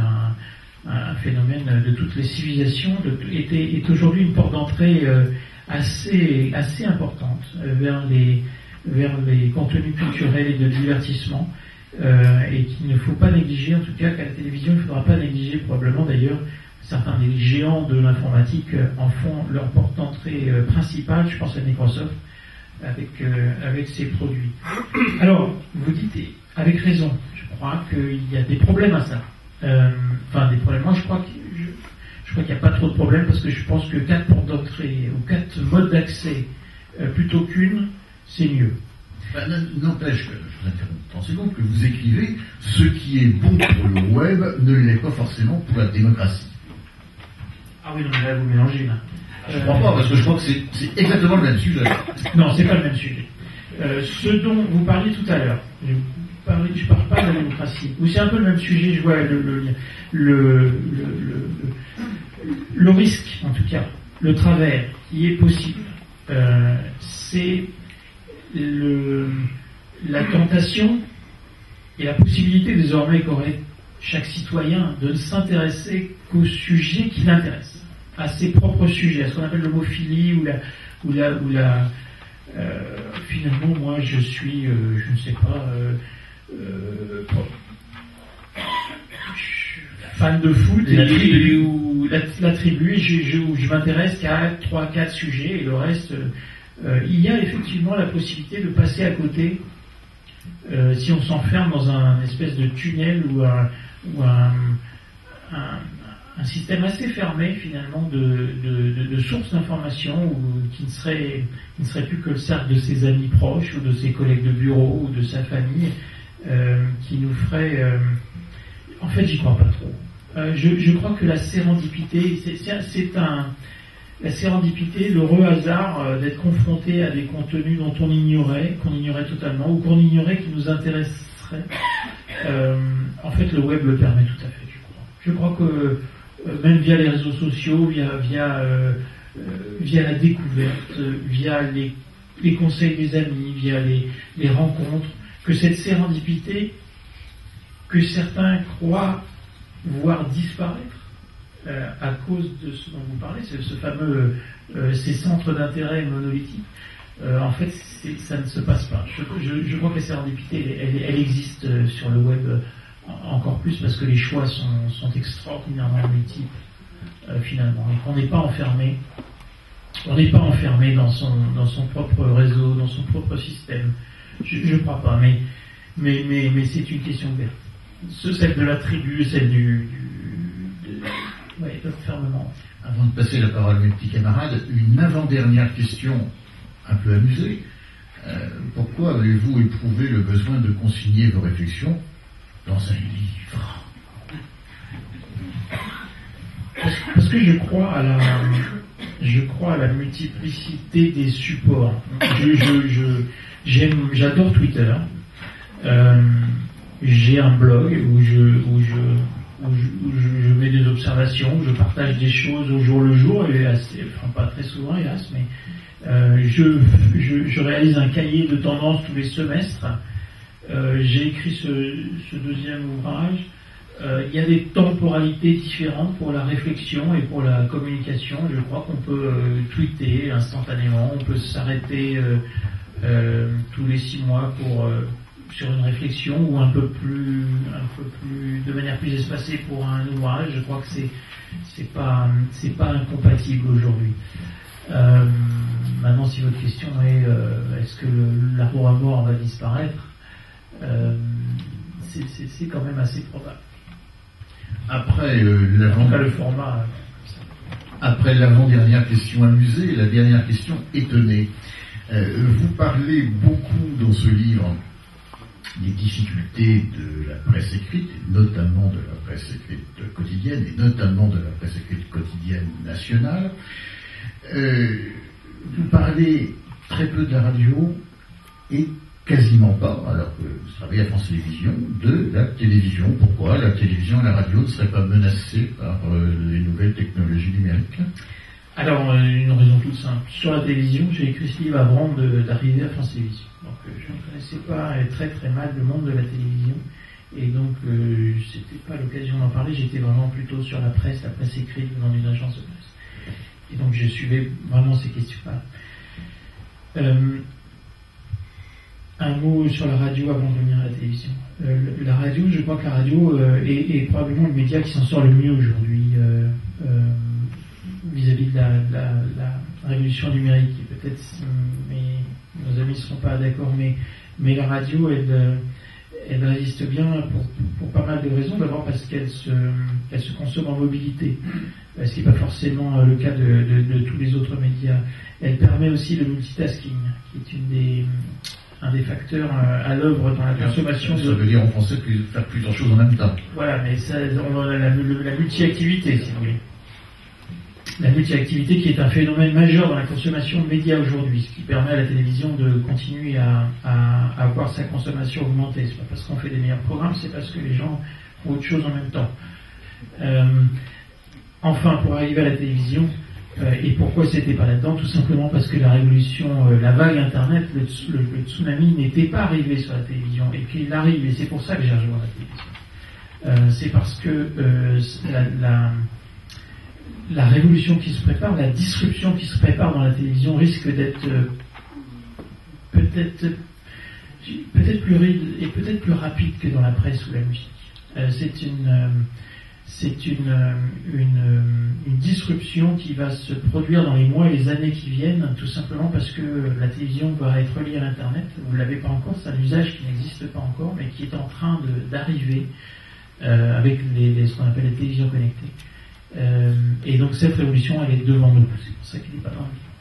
un phénomène de toutes les civilisations, est aujourd'hui une porte d'entrée assez importante vers les contenus culturels et de divertissement, et qu'il ne faut pas négliger, en tout cas qu'à la télévision il ne faudra pas négliger, probablement d'ailleurs certains des géants de l'informatique en font leur porte d'entrée principale, je pense à Microsoft, avec ses produits. Alors, vous dites, avec raison, je crois qu'il y a des problèmes à ça. Des problèmes. Moi, je crois qu'il n'y a pas trop de problèmes, parce que je pense que 4 portes d'entrée ou 4 modes d'accès plutôt qu'une, c'est mieux.
N'empêche que, je vous interromps 30 secondes, que vous écrivez « Ce qui est bon pour le web ne l'est pas forcément pour la démocratie ».
Ah oui, non, mais là, vous mélangez, là.
Je ne crois pas, parce que je crois que c'est exactement le même sujet.
Non, c'est pas le même sujet. Ce dont vous parliez tout à l'heure, je parle pas de la démocratie. Ou c'est un peu le même sujet, je vois le risque, en tout cas, le travers qui est possible. C'est la tentation et la possibilité désormais qu'aurait chaque citoyen de ne s'intéresser qu'au sujet qui l'intéresse, à ses propres sujets, à ce qu'on appelle l'homophilie finalement, moi, je suis, je ne sais pas, fan de foot ou la tribu, je m'intéresse qu'à 3-4 sujets, et le reste, il y a effectivement la possibilité de passer à côté si on s'enferme dans un espèce de tunnel ou un système assez fermé finalement de sources d'information, qui ne serait plus que le cercle de ses amis proches ou de ses collègues de bureau ou de sa famille, qui nous ferait... En fait, j'y crois pas trop. Je crois que la sérendipité, la sérendipité, l'heureux hasard d'être confronté à des contenus dont qu'on ignorait totalement, ou qu'on ignorait qui nous intéresseraient. En fait, le web le permet tout à fait, je crois. Je crois que même via les réseaux sociaux, via la découverte, via les conseils des amis, via les rencontres, que cette sérendipité que certains croient voir disparaître à cause de ce dont vous parlez, ce fameux ces centres d'intérêt monolithiques, en fait ça ne se passe pas. Je crois que la sérendipité elle existe sur le web encore plus, parce que les choix sont extraordinairement multiples finalement, et qu'on n'est pas enfermé. On n'est pas enfermé dans son propre réseau, dans son propre système. Je ne crois pas, mais c'est une question ouverte. Celle de la tribu, celle de l'enfermement.
avant de passer la parole à mes petits camarades, une avant-dernière question un peu amusée. Pourquoi avez-vous éprouvé le besoin de consigner vos réflexions dans un livre?
Parce que je crois à la multiplicité des supports. J'adore Twitter. J'ai un blog où je mets des observations, où je partage des choses au jour le jour, et enfin pas très souvent hélas, mais je réalise un cahier de tendance tous les semestres. J'ai écrit ce deuxième ouvrage. Il y a des temporalités différentes pour la réflexion et pour la communication. Je crois qu'on peut tweeter instantanément, on peut s'arrêter tous les 6 mois sur une réflexion, ou un peu plus de manière plus espacée pour un ouvrage. Je crois que c'est pas incompatible aujourd'hui. Maintenant, si votre question est est-ce que l'arbre à mort va disparaître, c'est quand même assez probable.
Après
le format.
Après l'avant-dernière question amusée, la dernière question étonnée. Vous parlez beaucoup dans ce livre des difficultés de la presse écrite, notamment de la presse écrite quotidienne, et notamment de la presse écrite quotidienne nationale. Vous parlez très peu de la radio et quasiment pas, alors que vous travaillez à France Télévisions, de la télévision. Pourquoi la télévision et la radio ne seraient pas menacées par les nouvelles technologies numériques?
Alors, une raison toute simple. Sur la télévision, j'ai écrit ce livre avant d'arriver à France Télévisions. Donc, je ne connaissais pas très très mal le monde de la télévision. Et donc, c'était pas l'occasion d'en parler. J'étais vraiment plutôt sur la presse écrite dans une agence de presse. Et donc, je suivais vraiment ces questions-là. Un mot sur la radio avant de venir à la télévision. La radio, je crois que la radio est probablement le média qui s'en sort le mieux aujourd'hui vis-à-vis de la révolution numérique. Et peut-être nos amis ne seront pas d'accord, mais la radio, elle résiste bien pour pas mal de raisons. D'abord parce qu'elle se consomme en mobilité, ce qui n'est pas forcément le cas de tous les autres médias. Elle permet aussi le multitasking, qui est un des facteurs à l'œuvre dans la consommation.
Ça veut dire en français faire plusieurs choses en même temps.
Voilà, mais on a la multi-activité, si vous voulez. La multi-activité qui est un phénomène majeur dans la consommation de médias aujourd'hui, ce qui permet à la télévision de continuer à voir sa consommation augmenter. C'est pas parce qu'on fait des meilleurs programmes, c'est parce que les gens font autre chose en même temps. Enfin, pour arriver à la télévision, et pourquoi c'était pas là-dedans? Tout simplement parce que la révolution, la vague Internet, le tsunami n'était pas arrivé sur la télévision, et qu'il arrive, et c'est pour ça que j'ai rejoint la télévision. C'est parce que la révolution qui se prépare, la disruption qui se prépare dans la télévision risque d'être peut-être plus ride et peut-être plus rapide que dans la presse ou la musique. C'est une disruption qui va se produire dans les mois et les années qui viennent, tout simplement parce que la télévision va être reliée à l'Internet. Vous ne l'avez pas encore, c'est un usage qui n'existe pas encore, mais qui est en train d'arriver avec ce qu'on appelle les télévisions connectées. Et donc cette révolution, elle est devant nous. C'est pour ça qu'il n'est pas dans le livre.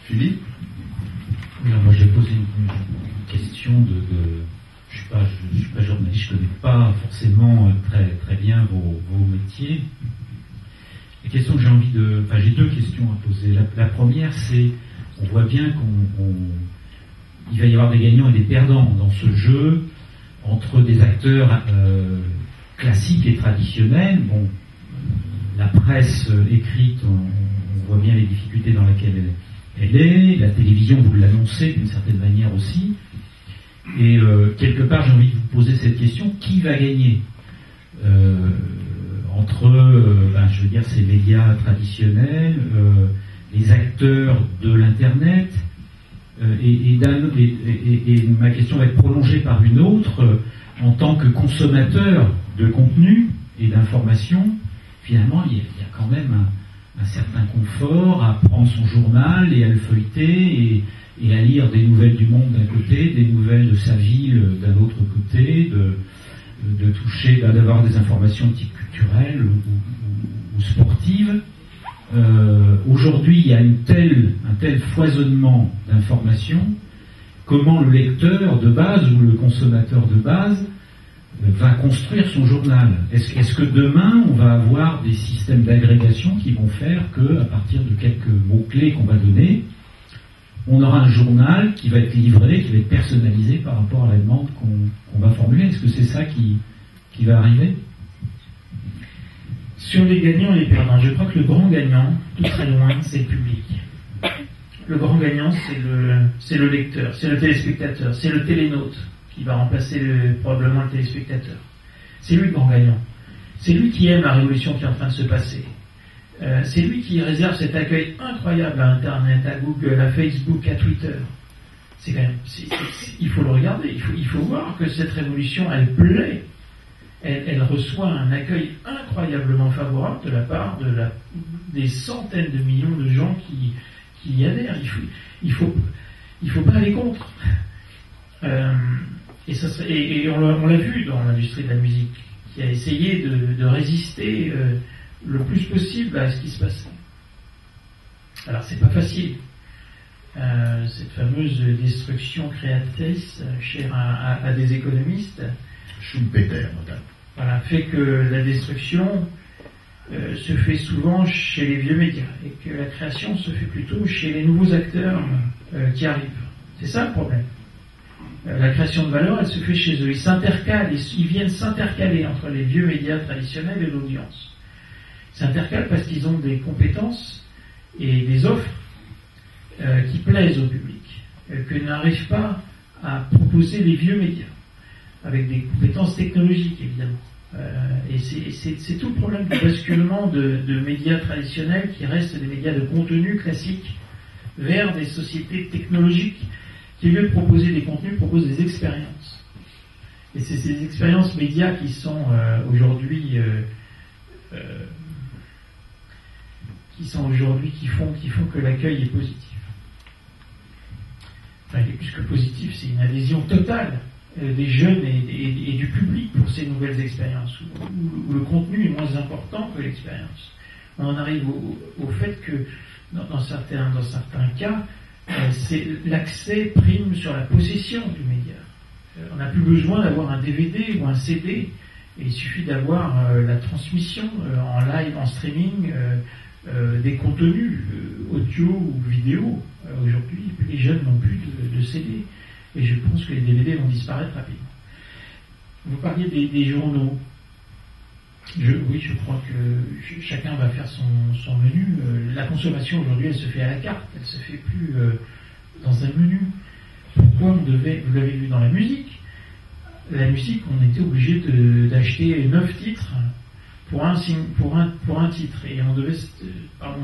Philippe?
Oui, alors moi j'ai posé une question je suis pas journaliste, je connais pas forcément très très bien vos métiers. La question que j'ai deux questions à poser. La première, c'est, on voit bien qu'il va y avoir des gagnants et des perdants dans ce jeu entre des acteurs classiques et traditionnels. Bon, la presse écrite, on voit bien les difficultés dans lesquelles elle est. La télévision, vous l'annoncez d'une certaine manière aussi. Et quelque part, j'ai envie de vous poser cette question: qui va gagner entre, je veux dire, ces médias traditionnels, les acteurs de l'Internet, et ma question va être prolongée par une autre. En tant que consommateur de contenu et d'information, finalement, il y a quand même un certain confort à prendre son journal et à le feuilleter et à lire des nouvelles du monde d'un côté, des nouvelles de sa ville d'un autre côté, de toucher, d'avoir des informations de type culturel ou ou sportive. Aujourd'hui, il y a un tel foisonnement d'informations. Comment le lecteur de base ou le consommateur de base va construire son journal? Est-ce que demain, on va avoir des systèmes d'agrégation qui vont faire que, à partir de quelques mots-clés qu'on va donner, on aura un journal qui va être livré, qui va être personnalisé par rapport à la demande qu'on va formuler? Est-ce que c'est ça qui va arriver?
Sur les gagnants et les perdants, je crois que le grand gagnant, tout très loin, c'est le public. Le grand gagnant, c'est le lecteur, c'est le téléspectateur, c'est le télénaute qui va remplacer probablement le téléspectateur. C'est lui le grand gagnant. C'est lui qui aime la révolution qui est en train de se passer. C'est lui qui réserve cet accueil incroyable à Internet, à Google, à Facebook, à Twitter. C'est quand même, il faut le regarder, il faut voir que cette révolution, elle plaît. Elle reçoit un accueil incroyablement favorable de la part des centaines de millions de gens qui y adhèrent. Il faut pas aller contre. Et on l'a vu dans l'industrie de la musique, qui a essayé de résister le plus possible à ce qui se passait. Alors c'est pas facile. Cette fameuse destruction créatrice, chère à des économistes,
Schumpeter, notamment.
Voilà, fait que la destruction se fait souvent chez les vieux médias et que la création se fait plutôt chez les nouveaux acteurs qui arrivent. C'est ça le problème. La création de valeur, elle se fait chez eux. Ils s'intercalent, ils viennent s'intercaler entre les vieux médias traditionnels et l'audience. Ils s'intercalent parce qu'ils ont des compétences et des offres qui plaisent au public, que n'arrivent pas à proposer les vieux médias, avec des compétences technologiques évidemment. Et c'est tout le problème du basculement de médias traditionnels qui restent des médias de contenu classiques vers des sociétés technologiques qui, au lieu de proposer des contenus, proposent des expériences. Et c'est ces expériences médias qui sont aujourd'hui qui font que l'accueil est positif. Enfin, il est plus que positif, c'est une adhésion totale des jeunes et du public pour ces nouvelles expériences, où le contenu est moins important que l'expérience. On en arrive au fait que, dans certains cas, l'accès prime sur la possession du média. On n'a plus besoin d'avoir un DVD ou un CD, et il suffit d'avoir la transmission en live, en streaming, des contenus audio ou vidéo. Aujourd'hui, les jeunes n'ont plus de CD. Et je pense que les DVD vont disparaître rapidement. Vous parliez des journaux. Oui, je crois que chacun va faire son menu. La consommation aujourd'hui, elle se fait à la carte. Elle se fait plus dans un menu. Pourquoi vous l'avez vu dans la musique. La musique, on était obligé d'acheter 9 titres pour un titre. Et on devait, pour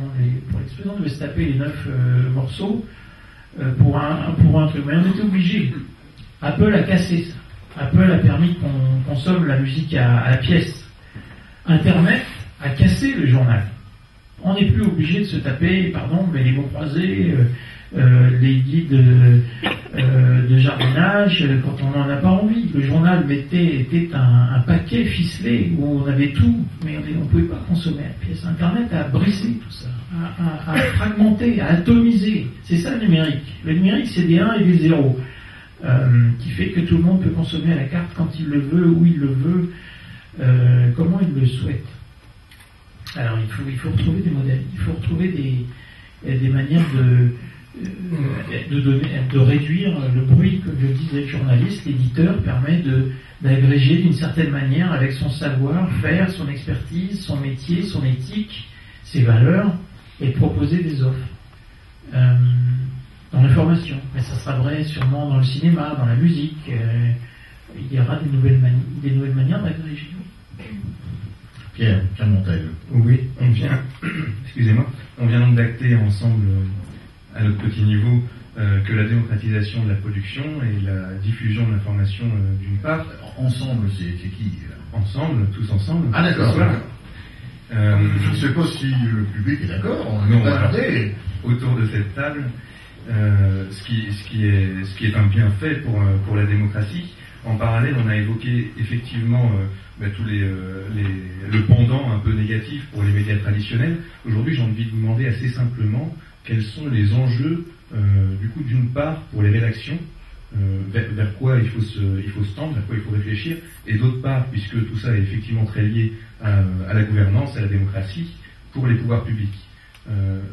l'expression, on devait se taper les 9 morceaux pour un truc. Mais on était obligé. Apple a cassé ça. Apple a permis qu'on consomme la musique à la pièce. Internet a cassé le journal. On n'est plus obligé de se taper, mais les mots croisés, les guides de jardinage, quand on n'en a pas envie. Le journal était un paquet ficelé où on avait tout, mais on ne pouvait pas consommer à la pièce. Internet a brisé tout ça, a fragmenté, a atomisé. C'est ça le numérique. Le numérique, c'est des 1 et des 0, qui fait que tout le monde peut consommer à la carte quand il le veut, où il le veut, comment il le souhaite. Alors il faut retrouver des modèles, il faut retrouver des manières de réduire le bruit. Comme je disais, le journaliste, l'éditeur permet d'agréger d'une certaine manière avec son savoir-faire, son expertise, son métier, son éthique, ses valeurs, et proposer des offres. Dans l'information, mais ça sera vrai sûrement dans le cinéma, dans la musique, il y aura des nouvelles manières d'agréger.
Pierre Montel.
Oui, on vient donc d'acter ensemble, à notre petit niveau, que la démocratisation de la production et la diffusion de l'information d'une part.
Ensemble, c'est qui
Ensemble, tous ensemble.
Ah d'accord. Je ne sais pas si le public est d'accord.
Autour de cette table, ce qui est un bienfait pour la démocratie, En parallèle, on a évoqué effectivement tous le pendant un peu négatif pour les médias traditionnels. Aujourd'hui, j'ai envie de vous demander assez simplement quels sont les enjeux, du coup, d'une part pour les rédactions, vers quoi il faut se tendre, vers quoi il faut réfléchir, et d'autre part, puisque tout ça est effectivement très lié à la gouvernance, à la démocratie, pour les pouvoirs publics.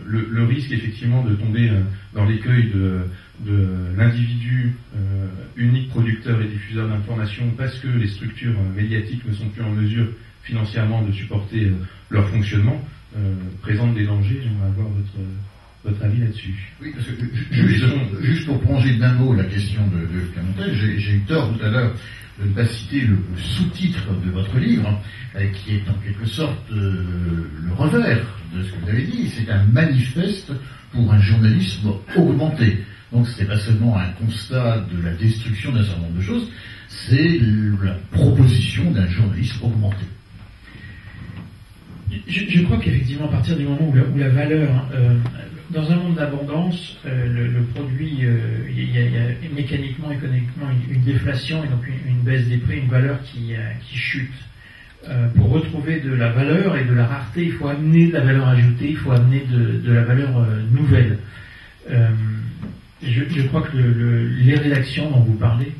Le risque effectivement de tomber dans l'écueil de l'individu unique producteur et diffuseur d'informations parce que les structures médiatiques ne sont plus en mesure financièrement de supporter leur fonctionnement présente des dangers. J'aimerais avoir votre avis là-dessus.
Oui, parce que juste pour prolonger d'un mot la question de Piermontel, j'ai eu tort tout à l'heure de ne pas citer le sous-titre de votre livre, qui est en quelque sorte le revers de ce que vous avez dit. C'est un manifeste pour un journalisme augmenté. Donc ce n'est pas seulement un constat de la destruction d'un certain nombre de choses, c'est la proposition d'un journalisme augmenté.
Je crois qu'effectivement, à partir du moment où la valeur, dans un monde d'abondance, le produit, il y a mécaniquement, économiquement une déflation et donc une baisse des prix, une valeur qui chute. Pour retrouver de la valeur et de la rareté, il faut amener de la valeur ajoutée, il faut amener de la valeur nouvelle. Je crois que les rédactions dont vous parlez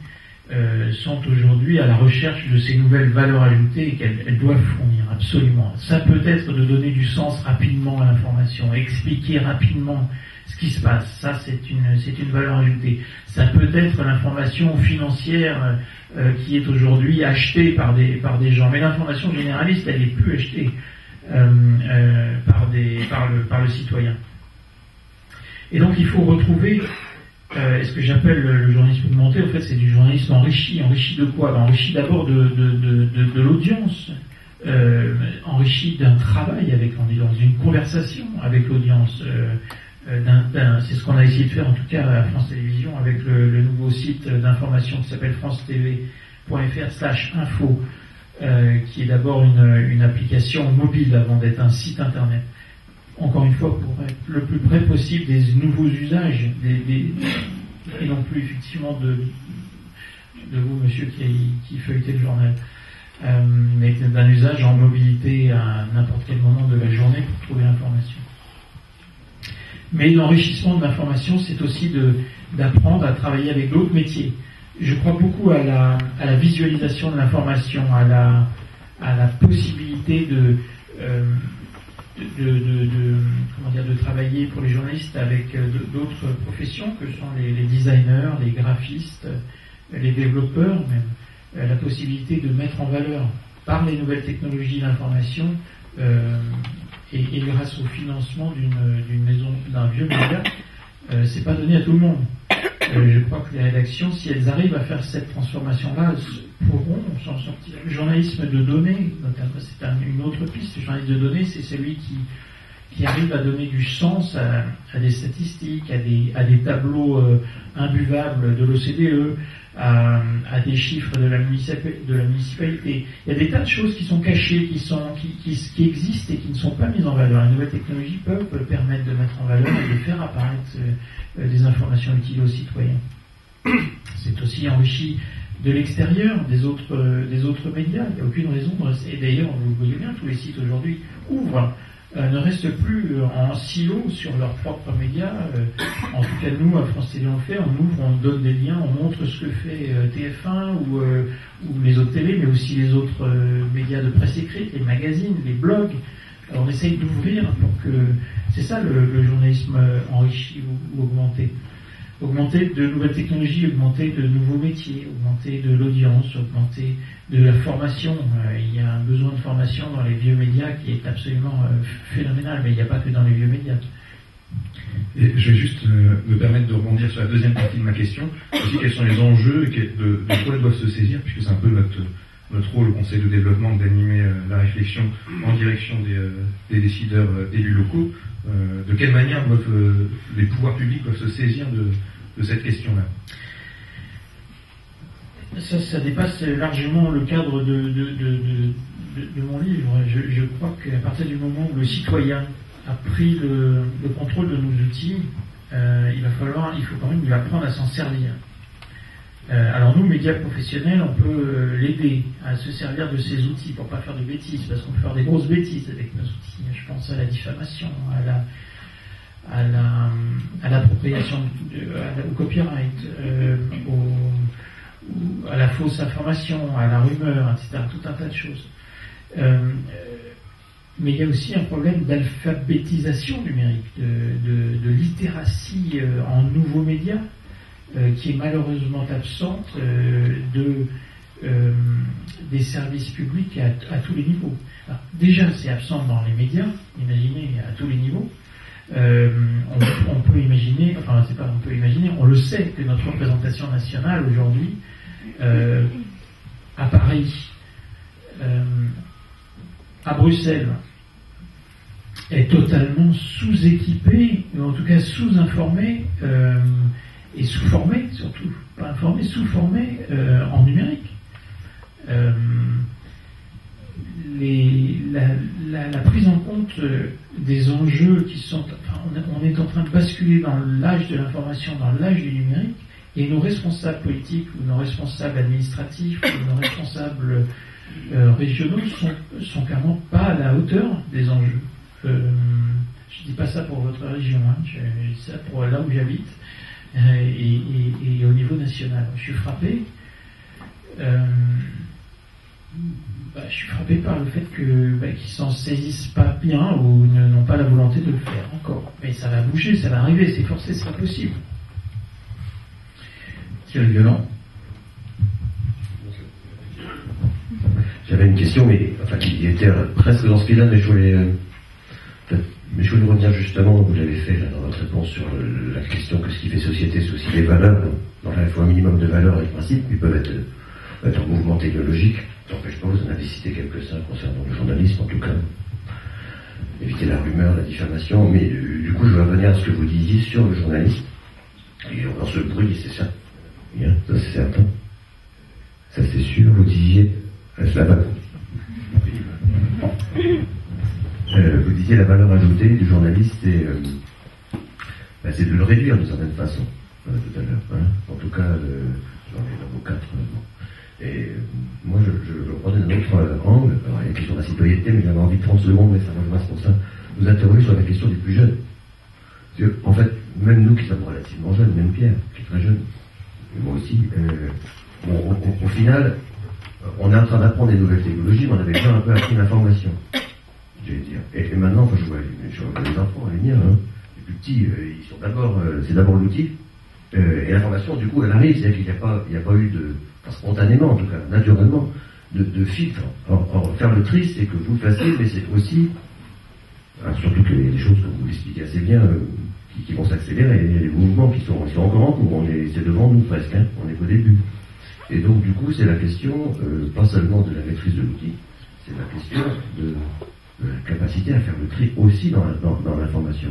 sont aujourd'hui à la recherche de ces nouvelles valeurs ajoutées et qu'elles doivent fournir absolument. Ça peut être de donner du sens rapidement à l'information, expliquer rapidement ce qui se passe. Ça, c'est une valeur ajoutée. Ça peut être l'information financière qui est aujourd'hui achetée par des gens. Mais l'information généraliste, elle n'est plus achetée par le citoyen. Et donc, il faut retrouver ce que j'appelle le journalisme augmenté. En fait, c'est du journalisme enrichi. Enrichi de quoi? Enrichi d'abord de l'audience, enrichi d'un travail avec l'audience, d'une conversation avec l'audience. C'est ce qu'on a essayé de faire en tout cas à France Télévisions avec le nouveau site d'information qui s'appelle francetv.fr/info, qui est d'abord une application mobile avant d'être un site internet. Encore une fois, pour être le plus près possible des nouveaux usages, et non plus effectivement de vous, monsieur, qui feuilletez le journal, mais d'un usage en mobilité à n'importe quel moment de la journée pour trouver l'information. Mais l'enrichissement de l'information, c'est aussi d'apprendre à travailler avec d'autres métiers. Je crois beaucoup à la visualisation de l'information, à la possibilité de travailler pour les journalistes avec d'autres professions que sont les designers, les graphistes, les développeurs même. La possibilité de mettre en valeur par les nouvelles technologies l'information et grâce au financement d'une maison, d'un vieux média, c'est pas donné à tout le monde. Je crois que les rédactions, si elles arrivent à faire cette transformation-là, pourront s'en sortir. Le journalisme de données, notamment, c'est une autre piste. Le journalisme de données, c'est celui qui arrive à donner du sens à des statistiques, à des tableaux imbuvables de l'OCDE, à des chiffres de la municipalité. Il y a des tas de choses qui sont cachées, qui existent et qui ne sont pas mises en valeur. Les nouvelles technologies peuvent permettre de mettre en valeur et de faire apparaître des informations utiles aux citoyens. C'est aussi enrichi de l'extérieur, des autres médias. Il n'y a aucune raison de rester. Et d'ailleurs, vous le voyez bien, tous les sites aujourd'hui ouvrent, ne restent plus en silo sur leurs propres médias. En tout cas, nous, à France Télé, on le fait. On ouvre, on donne des liens, on montre ce que fait TF1 ou les autres télés, mais aussi les autres médias de presse écrite, les magazines, les blogs. Alors, on essaye d'ouvrir pour que... C'est ça le journalisme enrichi ou augmenté. Augmenter de nouvelles technologies, augmenter de nouveaux métiers, augmenter de l'audience, augmenter de la formation. Il y a un besoin de formation dans les vieux médias qui est absolument phénoménal, mais il n'y a pas que dans les vieux médias.
Et je vais juste me permettre de rebondir sur la deuxième partie de ma question. Aussi, quels sont les enjeux et de quoi ils doivent se saisir, puisque c'est un peu notre rôle au Conseil de développement d'animer la réflexion en direction des décideurs élus locaux. De quelle manière les pouvoirs publics doivent se saisir de cette question-là?
Ça dépasse largement le cadre de mon livre. Je crois qu'à partir du moment où le citoyen a pris le contrôle de nos outils, il faut quand même lui apprendre à s'en servir. Alors nous, médias professionnels, on peut l'aider à se servir de ces outils pour pas faire de bêtises, parce qu'on peut faire des grosses bêtises avec nos outils. Je pense à la diffamation, à l'appropriation, au copyright, à la fausse information, à la rumeur, etc. Tout un tas de choses. Mais il y a aussi un problème d'alphabétisation numérique, de littératie en nouveaux médias, qui est malheureusement absente des services publics à tous les niveaux. Alors, déjà, c'est absent dans les médias, imaginez, à tous les niveaux. On peut imaginer, enfin, c'est pas on peut imaginer, on le sait que notre représentation nationale aujourd'hui, à Paris, à Bruxelles, est totalement sous-équipée, ou en tout cas sous-informée, et sous-formée surtout, pas informée, sous-formée en numérique. La prise en compte des enjeux qui sont... Enfin, on est en train de basculer dans l'âge de l'information, dans l'âge du numérique, et nos responsables politiques, ou nos responsables administratifs, ou nos responsables régionaux sont clairement pas à la hauteur des enjeux. Je dis pas ça pour votre région, hein, je dis ça pour là où j'habite, et au niveau national. Je suis frappé. Je suis frappé par le fait qu'ils s'en saisissent pas bien ou n'ont pas la volonté de le faire encore. Mais ça va bouger, ça va arriver, c'est forcé, c'est pas possible.
Thierry Violent.
J'avais une question, mais enfin qui était presque dans ce fil-là, mais je voulais revenir justement, vous l'avez fait là, dans votre réponse sur la question que ce qui fait société, c'est aussi les valeurs. Donc là, il faut un minimum de valeurs et de principes qui peuvent être en mouvement technologique. Ça n'empêche pas, vous en avez cité quelques-uns concernant le journalisme en tout cas. Éviter la rumeur, la diffamation, mais du coup je vais revenir à ce que vous disiez sur le journaliste. Et dans ce bruit, c'est ça. Bien, ça c'est certain. Ça c'est sûr, vous disiez vous disiez la valeur ajoutée du journaliste, c'est de le réduire d'une certaine façon, tout à l'heure. Hein. En tout cas, j'en ai dans vos 4. Et moi, je prenais un autre angle. Alors, il y a la question de la citoyenneté, mais j'avais envie de 30 secondes, mais ça rejoint pour ça. Vous interroger sur la question des plus jeunes. Parce que, en fait, même nous qui sommes relativement jeunes, même Pierre, qui est très jeune, et moi aussi, au final, on est en train d'apprendre des nouvelles technologies, mais on avait déjà un peu appris l'information. Je vais dire. Et maintenant, je vois les enfants, les miens, hein, les plus petits, ils sont c'est d'abord l'outil, et l'information, du coup, elle arrive, c'est-à-dire qu'il n'y a pas eu spontanément, en tout cas, naturellement, de filtre. Alors, faire le tri, c'est que vous le fassiez, mais c'est aussi, surtout que les choses que vous l'expliquez assez bien, qui vont s'accélérer, les mouvements qui sont encore en cours, c'est devant nous presque, hein, on est qu'au début. Et donc, du coup, c'est la question, pas seulement de la maîtrise de l'outil, c'est la question de la capacité à faire le tri aussi dans l'information.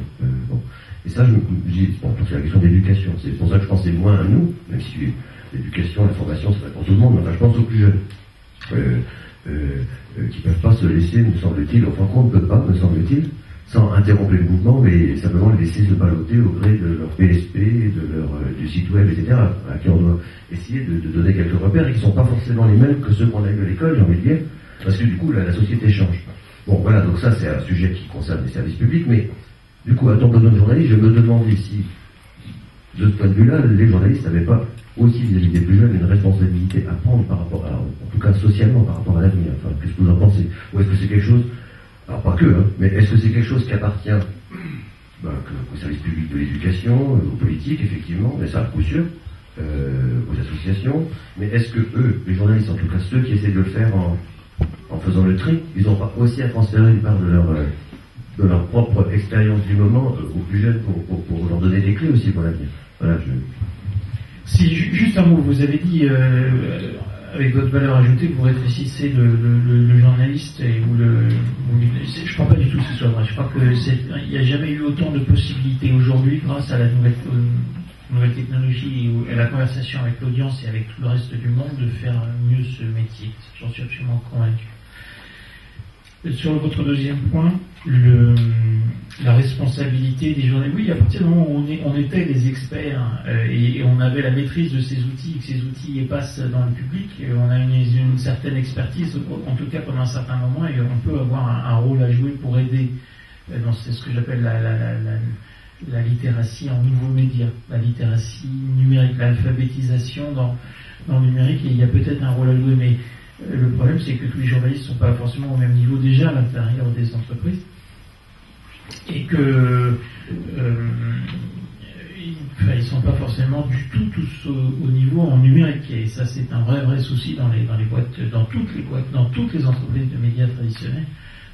Bon. Et ça, c'est la question d'éducation. C'est pour ça que je pensais moins à nous, même si l'éducation, l'information, c'est pas pour tout le monde, mais enfin, je pense aux plus jeunes, qui ne peuvent pas se laisser, me semble-t-il, enfin qu'on ne peut pas, me semble-t-il, sans interrompre le mouvement, mais simplement les laisser se balloter au gré de leur PSP, du site web, etc., à qui on doit essayer de donner quelques repères, et qui ne sont pas forcément les mêmes que ceux qu'on a eu à l'école, j'ai envie de dire, parce que du coup, la société change. Bon, voilà, donc ça, c'est un sujet qui concerne les services publics, mais du coup, à tant que de journalistes, je me demandais si, de ce point de vue-là, les journalistes n'avaient pas aussi vis-à-vis des plus jeunes une responsabilité à prendre par rapport à, en tout cas socialement, par rapport à l'avenir. Enfin, qu'est-ce que vous en pensez? Ou est-ce que c'est quelque chose, alors pas que, hein, mais est-ce que c'est quelque chose qui appartient au service public de l'éducation, aux politiques, effectivement, mais ça à coup sûr, aux associations, mais est-ce que eux, les journalistes, en tout cas ceux qui essaient de le faire en faisant le tri, ils n'ont pas aussi à transférer une part de leur propre expérience du moment aux plus jeunes pour leur donner des clés aussi pour l'avenir? Voilà,
Si, juste un mot, vous avez dit, avec votre valeur ajoutée, que vous rétrécissez le journaliste, je ne crois pas du tout que ce soit vrai. Je crois qu'il n'y a jamais eu autant de possibilités aujourd'hui, grâce à la nouvelle technologie et à la conversation avec l'audience et avec tout le reste du monde, de faire mieux ce métier. J'en suis absolument convaincu. Sur votre deuxième point, la responsabilité des journalistes. Oui, à partir du moment où on était des experts et on avait la maîtrise de ces outils, que ces outils passent dans le public, on a une certaine expertise, en tout cas pendant un certain moment, et on peut avoir un rôle à jouer pour aider dans ce que j'appelle la littératie en nouveaux médias, la littératie numérique, l'alphabétisation dans le numérique, et il y a peut-être un rôle à jouer, mais le problème c'est que tous les journalistes ne sont pas forcément au même niveau déjà à l'intérieur des entreprises, et que ils ne sont pas forcément du tout tous au niveau en numérique, et ça c'est un vrai souci dans les boîtes, dans toutes les boîtes, dans toutes les entreprises de médias traditionnels,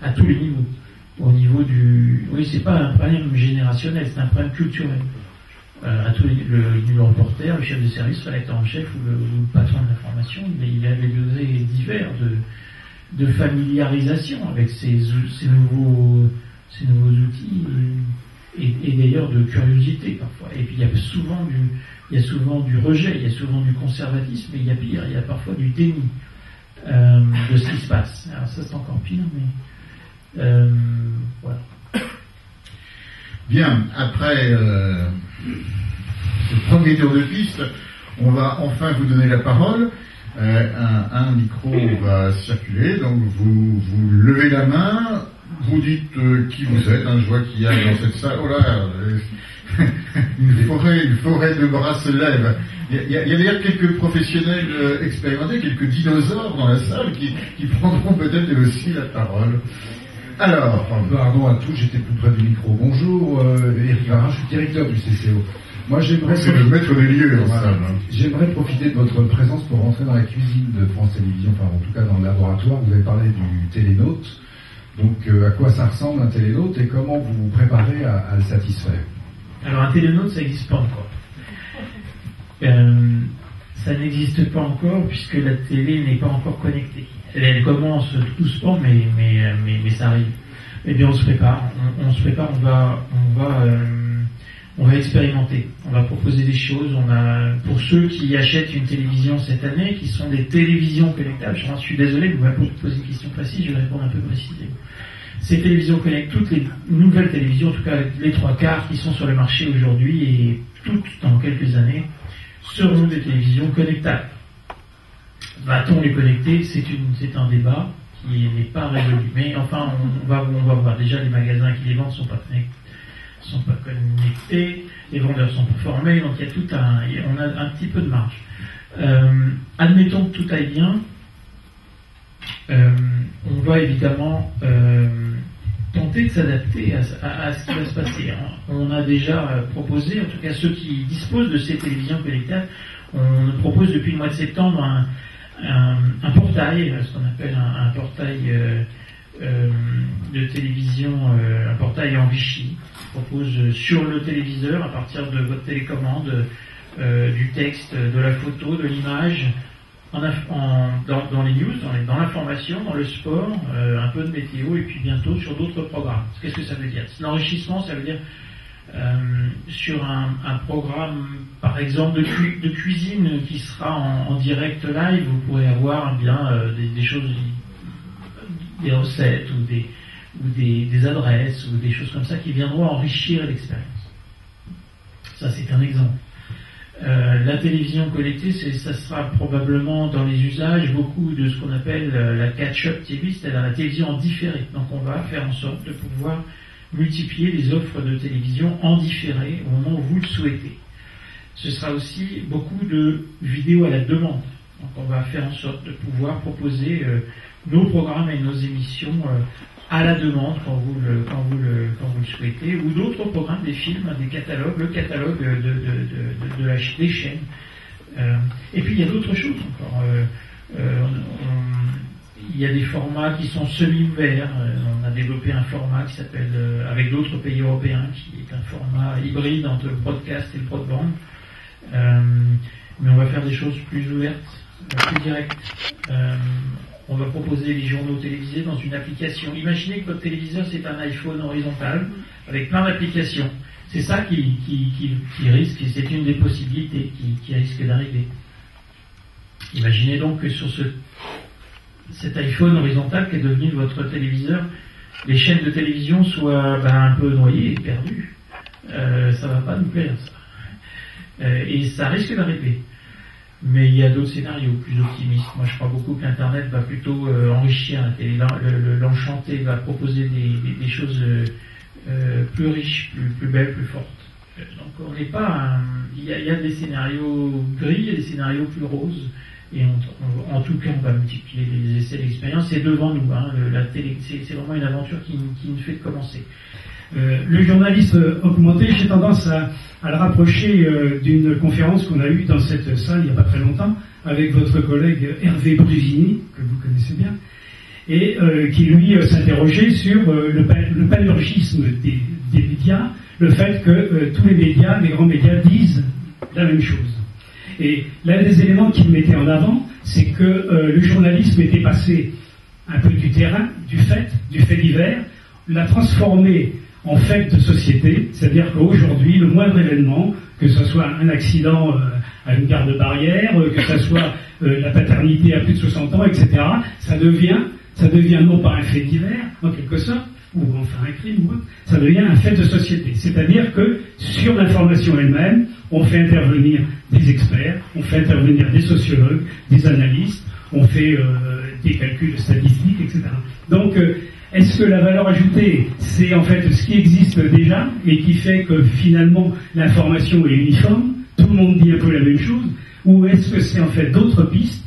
à tous les niveaux. Au niveau oui, c'est pas un problème générationnel, c'est un problème culturel. À tous le reporter, le chef de service, le rédacteur en chef ou le patron de l'information, il a des degrés divers de familiarisation avec ces nouveaux outils et d'ailleurs de curiosité parfois. Et puis il y a souvent du rejet, il y a souvent du conservatisme, et il y a pire, il y a parfois du déni de ce qui se passe. Alors ça c'est encore pire, mais voilà.
Bien, après ce premier tour de piste, on va enfin vous donner la parole. Un micro va circuler, donc vous levez la main, vous dites qui vous êtes. Je vois qu'il y a dans cette salle, oh là, une forêt de bras se lève. Il y a d'ailleurs quelques professionnels expérimentés, quelques dinosaures dans la salle qui prendront peut-être aussi la parole. Alors,
pardon à tous, j'étais plus près du micro. Bonjour, Éric Varin, je suis directeur du CCO. Moi,
c'est le maître des lieux en salle.
J'aimerais profiter de votre présence pour rentrer dans la cuisine de France Télévisions, enfin en tout cas dans le laboratoire. Vous avez parlé du télénote. Donc, à quoi ça ressemble un télénote et comment vous vous préparez à le satisfaire?
Alors, un télénote, ça n'existe pas encore. Ça n'existe pas encore puisque la télé n'est pas encore connectée. Elle commence doucement, mais ça arrive. Eh bien, on se prépare, on va expérimenter, on va proposer des choses. Pour ceux qui achètent une télévision cette année, qui sont des télévisions connectables, je suis désolé, vous m'avez posé une question précise, je vais répondre un peu précisément. Ces télévisions connectables, toutes les nouvelles télévisions, en tout cas les 3/4 qui sont sur le marché aujourd'hui et toutes dans quelques années, seront des télévisions connectables. Va-t-on les connecter? C'est un débat qui n'est pas résolu. Mais enfin, on va voir. Déjà, les magasins qui les vendent sont pas connectés, les vendeurs sont pas formés, donc on a un petit peu de marge. Admettons que tout aille bien, on va évidemment tenter de s'adapter à ce qui va se passer. On a déjà proposé, en tout cas ceux qui disposent de ces télévisions connectables, on propose depuis le mois de septembre un portail, ce qu'on appelle un portail de télévision, un portail enrichi, qui propose sur le téléviseur, à partir de votre télécommande, du texte, de la photo, de l'image, dans les news, dans l'information, dans le sport, un peu de météo, et puis bientôt sur d'autres programmes. Qu'est-ce que ça veut dire? L'enrichissement, ça veut dire sur un programme, par exemple, de cuisine qui sera en direct live, vous pourrez avoir des choses, des recettes ou des adresses ou des choses comme ça qui viendront enrichir l'expérience. Ça, c'est un exemple. La télévision connectée, ça sera probablement dans les usages beaucoup de ce qu'on appelle la catch-up TV, c'est-à-dire la télévision en différé. Donc on va faire en sorte de pouvoir multiplier les offres de télévision en différé au moment où vous le souhaitez. Ce sera aussi beaucoup de vidéos à la demande. Donc on va faire en sorte de pouvoir proposer nos programmes et nos émissions à la demande quand vous le souhaitez, ou d'autres programmes, des films, des catalogues, le catalogue des chaînes. Et puis il y a d'autres choses encore. Il y a des formats qui sont semi-ouverts. On a développé un format qui s'appelle, avec d'autres pays européens, qui est un format hybride entre le broadcast et le broadband. Mais on va faire des choses plus ouvertes, plus directes. On va proposer les journaux télévisés dans une application. Imaginez que votre téléviseur, c'est un iPhone horizontal avec plein d'applications. C'est ça qui risque, et c'est une des possibilités qui risque d'arriver. Imaginez donc que sur ce cet iPhone horizontal qui est devenu votre téléviseur, les chaînes de télévision soient un peu noyées et perdues. Ça va pas nous plaire, ça. Et ça risque d'arriver. Mais il y a d'autres scénarios plus optimistes. Moi, je crois beaucoup qu'Internet va plutôt enrichir la télé. L'enchanter va proposer des choses plus riches, plus belles, plus fortes. Donc, on n'est pas... Il y a des scénarios gris, il y a des scénarios plus roses. Et en tout cas, on va multiplier les essais, l'expérience. C'est devant nous. La télé, c'est vraiment une aventure qui ne fait que commencer.
Le journalisme augmenté, j'ai tendance à le rapprocher d'une conférence qu'on a eue dans cette salle il n'y a pas très longtemps avec votre collègue Hervé Brusini, que vous connaissez bien, et qui lui s'interrogeait sur le panurgisme des médias, le fait que tous les médias, les grands médias, disent la même chose. Et l'un des éléments qu'il mettait en avant, c'est que le journalisme était passé un peu du terrain, du fait divers, l'a transformé en fait de société, c'est-à-dire qu'aujourd'hui, le moindre événement, que ce soit un accident à une gare de barrière, que ce soit la paternité à plus de 60 ans, etc., ça devient non pas un fait divers, en quelque sorte, ou enfin un crime, ou autre, ça devient un fait de société. C'est-à-dire que sur l'information elle-même, on fait intervenir des experts, on fait intervenir des sociologues, des analystes, on fait des calculs statistiques, etc. Donc, est-ce que la valeur ajoutée, c'est en fait ce qui existe déjà et qui fait que finalement l'information est uniforme, tout le monde dit un peu la même chose, ou est-ce que c'est en fait d'autres pistes?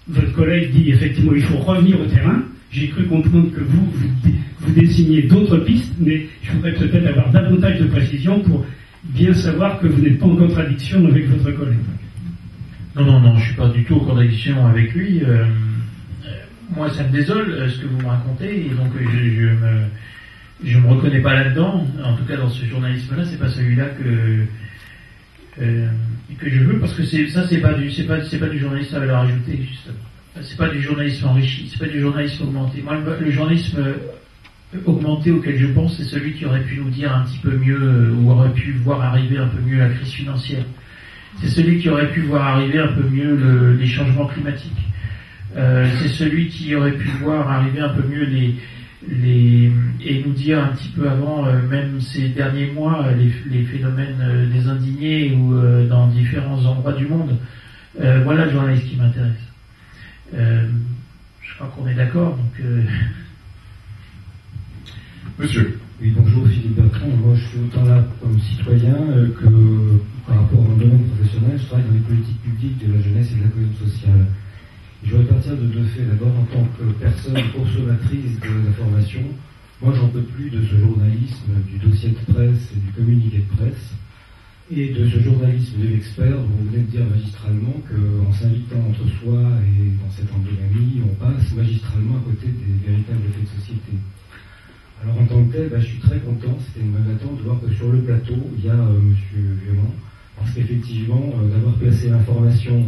Votre collègue dit effectivement il faut revenir au terrain. J'ai cru comprendre que vous désignez d'autres pistes, mais je voudrais peut-être avoir davantage de précision pour bien savoir que vous n'êtes pas en contradiction avec votre collègue.
Non, je suis pas du tout en contradiction avec lui. Moi, ça me désole ce que vous me racontez, et donc je me reconnais pas là-dedans. En tout cas, dans ce journalisme-là, c'est pas celui-là que je veux, parce que c'est pas du journalisme à valeur ajoutée, justement. C'est pas du journalisme enrichi, c'est pas du journalisme augmenté. Moi, le journalisme augmenté auquel je pense, c'est celui qui aurait pu nous dire un petit peu mieux, ou aurait pu voir arriver un peu mieux la crise financière. C'est celui qui aurait pu voir arriver un peu mieux les changements climatiques. C'est celui qui aurait pu voir arriver un peu mieux et nous dire un petit peu avant, même ces derniers mois, les phénomènes des indignés ou dans différents endroits du monde. Voilà le journaliste qui m'intéresse. Je crois qu'on est d'accord, donc...
Monsieur.
Oui, bonjour Philippe Bertrand. Moi, je suis autant là comme citoyen que par rapport à mon domaine professionnel. Je travaille dans les politiques publiques de la jeunesse et de la cohésion sociale. Je vais partir de deux faits. D'abord, en tant que personne consommatrice d'informations, moi, j'en peux plus de ce journalisme, du dossier de presse et du communiqué de presse, et de ce journalisme de l'expert dont vous venez de dire magistralement qu'en s'invitant entre soi et dans cette endogamie, on passe magistralement à côté des véritables faits de société. Alors en tant que tel, je suis très content, c'était une bonne attente de voir que sur le plateau, il y a M. Violent, parce qu'effectivement, d'avoir placé l'information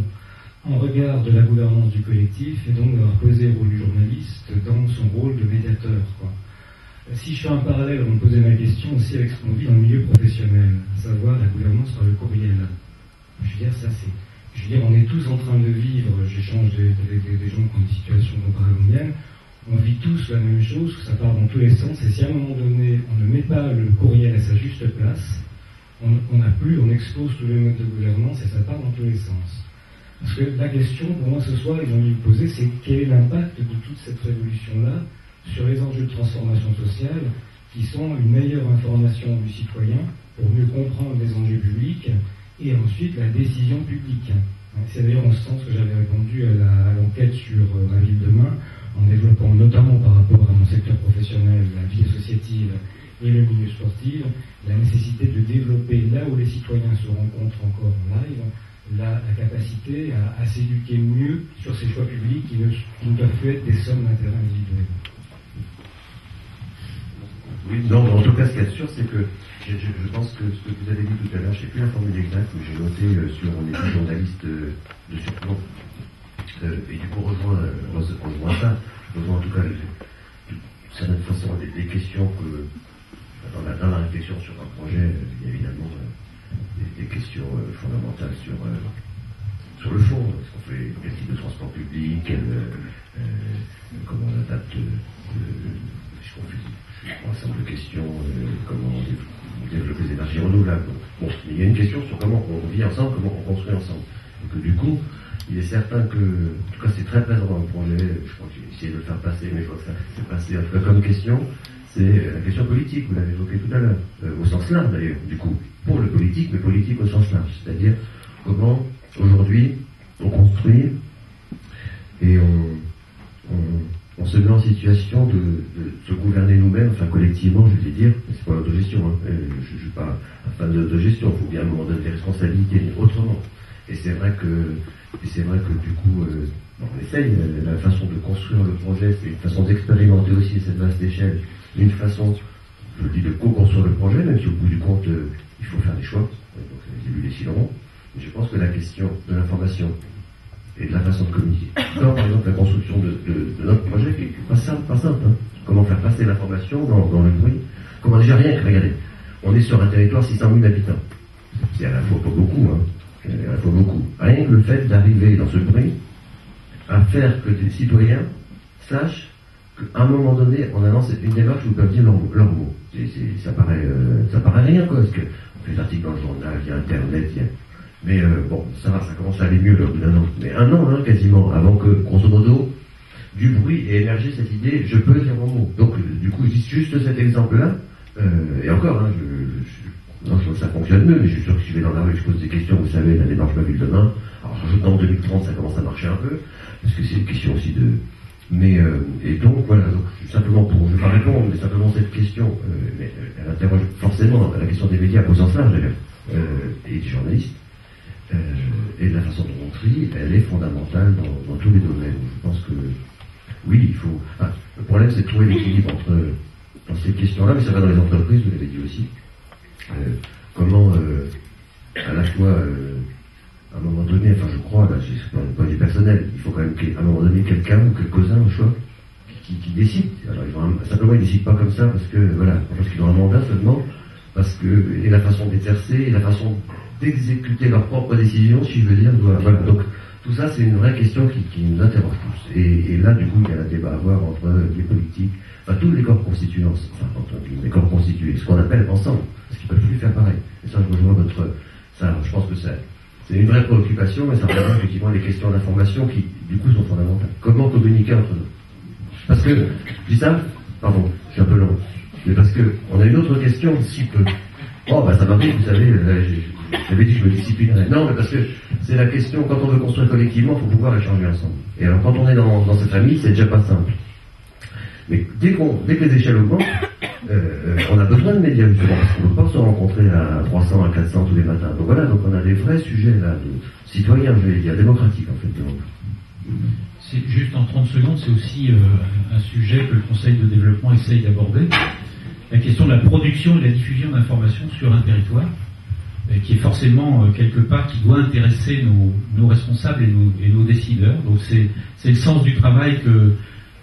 en regard de la gouvernance du collectif, et donc d'avoir posé le rôle du journaliste dans son rôle de médiateur, quoi. Si je fais un parallèle, on me posait ma question aussi avec ce qu'on vit dans le milieu professionnel, à savoir la gouvernance par le courriel. Je veux dire, on est tous en train de vivre, j'échange avec des gens qui ont une situation comparable aux miennes, on vit tous la même chose, que ça part dans tous les sens, et si à un moment donné, on ne met pas le courriel à sa juste place, on expose tous les modes de gouvernance et ça part dans tous les sens. Parce que la question, pour moi, ce soir, ils ont dû me poser, c'est quel est l'impact de toute cette révolution-là sur les enjeux de transformation sociale, qui sont une meilleure information du citoyen pour mieux comprendre les enjeux publics, et ensuite la décision publique. C'est d'ailleurs en ce sens que j'avais répondu à l'enquête sur ma ville demain, en développant notamment par rapport à mon secteur professionnel, la vie associative et le milieu sportif, la nécessité de développer là où les citoyens se rencontrent encore en live, la capacité à s'éduquer mieux sur ces choix publics qui ne doivent plus être des sommes d'intérêt individuels.
Oui, non, en tout cas, ce qu'il y a de sûr, c'est que je pense que ce que vous avez dit tout à l'heure, je ne sais plus la formule exacte, mais j'ai noté sur on est des journalistes de surplomb. Et du coup, rejoint ça, rejoint en tout cas de certaine façon les questions que, dans la réflexion sur un projet, il y a évidemment des questions fondamentales sur le fond, est-ce qu'on fait quel type de transport public, comment on adapte, est-ce qu'on fait un certain nombre de questions, comment on développe les énergies renouvelables. Bon, il y a une question sur comment on vit ensemble, comment on construit ensemble. Donc du coup, il est certain que, en tout cas c'est très présent dans le projet, je crois que j'ai essayé de le faire passer, mais je crois que ça s'est passé en tout cas comme question, c'est la question politique, vous l'avez évoqué tout à l'heure, au sens large d'ailleurs, du coup, pour le politique, mais politique au sens large, c'est-à-dire comment aujourd'hui on construit et on se met en situation de se gouverner nous-mêmes, enfin collectivement, je vais dire, c'est pas l'autogestion, hein, je ne suis pas un fan de l'autogestion, il faut bien à un moment donner des responsabilités, mais autrement. Et c'est vrai que du coup, on essaye, la façon de construire le projet, c'est une façon d'expérimenter aussi cette vaste échelle, une façon, je dis, de co-construire le projet, même si au bout du compte, il faut faire des choix, donc les élus décideront. Mais je pense que la question de l'information et de la façon de communiquer, comme par exemple la construction de notre projet, qui est pas simple, hein. Comment faire passer l'information dans le bruit, comment déjà rien que, regardez, on est sur un territoire 600 000 habitants, c'est à la fois pas beaucoup, hein. À la fois beaucoup. Rien que le fait d'arriver dans ce bruit à faire que des citoyens sachent qu'à un moment donné, en allant une démarche, vous peuvent dire leurs mots. Ça paraît rien, quoi, parce que on fait des articles dans le journal, il y a Internet, mais bon, ça va, ça commence à aller mieux là, au bout d'un an. Mais un an, hein, quasiment, avant que, grosso modo, du bruit ait émergé cette idée, je peux dire mon mot. Donc, du coup, je dis juste cet exemple-là, et encore, hein, non, je trouve que ça fonctionne mieux, mais je suis sûr que si je vais dans la rue, je pose des questions, vous savez, la démarche ma ville demain. Alors, j'ajoute en 2030, ça commence à marcher un peu, parce que c'est une question aussi de... Mais, et donc, voilà, donc, simplement pour, je ne vais pas répondre, mais simplement cette question, elle interroge forcément la question des médias au sens large, d'ailleurs, et des journalistes, et de la façon dont on trie, elle est fondamentale dans tous les domaines. Je pense que, oui, il faut... Enfin, le problème, c'est de trouver l'équilibre dans ces questions-là, mais ça va dans les entreprises, vous l'avez dit aussi. Comment à la fois à un moment donné, enfin je crois, là, c'est pas un point de vue personnel, il faut quand même qu'à un moment donné quelqu'un ou quelques-uns au choix qui décide. Alors simplement ils décident pas comme ça parce que voilà, parce qu'ils ont un mandat seulement, parce que et la façon d'exercer, et la façon d'exécuter leurs propres décisions, si je veux dire, voilà. Donc tout ça c'est une vraie question qui nous interroge tous. Et là du coup il y a un débat à avoir entre les politiques, enfin tous les corps constituants, enfin entre les corps constitués, ce qu'on appelle ensemble, parce qu'ils ne peuvent plus faire pareil. Et ça je rejoins ça, je pense que c'est une vraie préoccupation, mais ça rejoint effectivement les questions d'information qui du coup sont fondamentales. Comment communiquer entre nous? Parce que, je dis ça, pardon, je suis un peu long, mais parce que on a une autre question, si peu. Oh bah ça m'arrive, vous savez, j'avais dit que je me disciplinerais. Non, mais parce que c'est la question, quand on veut construire collectivement, il faut pouvoir échanger ensemble. Et alors quand on est dans cette famille, c'est déjà pas simple. Mais dès que les échelles augmentent, on a besoin de médias justement, parce qu'on ne peut pas se rencontrer à 300, à 400 tous les matins. Donc voilà, donc on a des vrais sujets là, de citoyens, je vais dire, démocratiques en fait.
C'est juste en 30 secondes, c'est aussi un sujet que le Conseil de développement essaye d'aborder. La question de la production et de la diffusion d'informations sur un territoire, qui est forcément quelque part, qui doit intéresser nos responsables et nos décideurs. Donc c'est le sens du travail que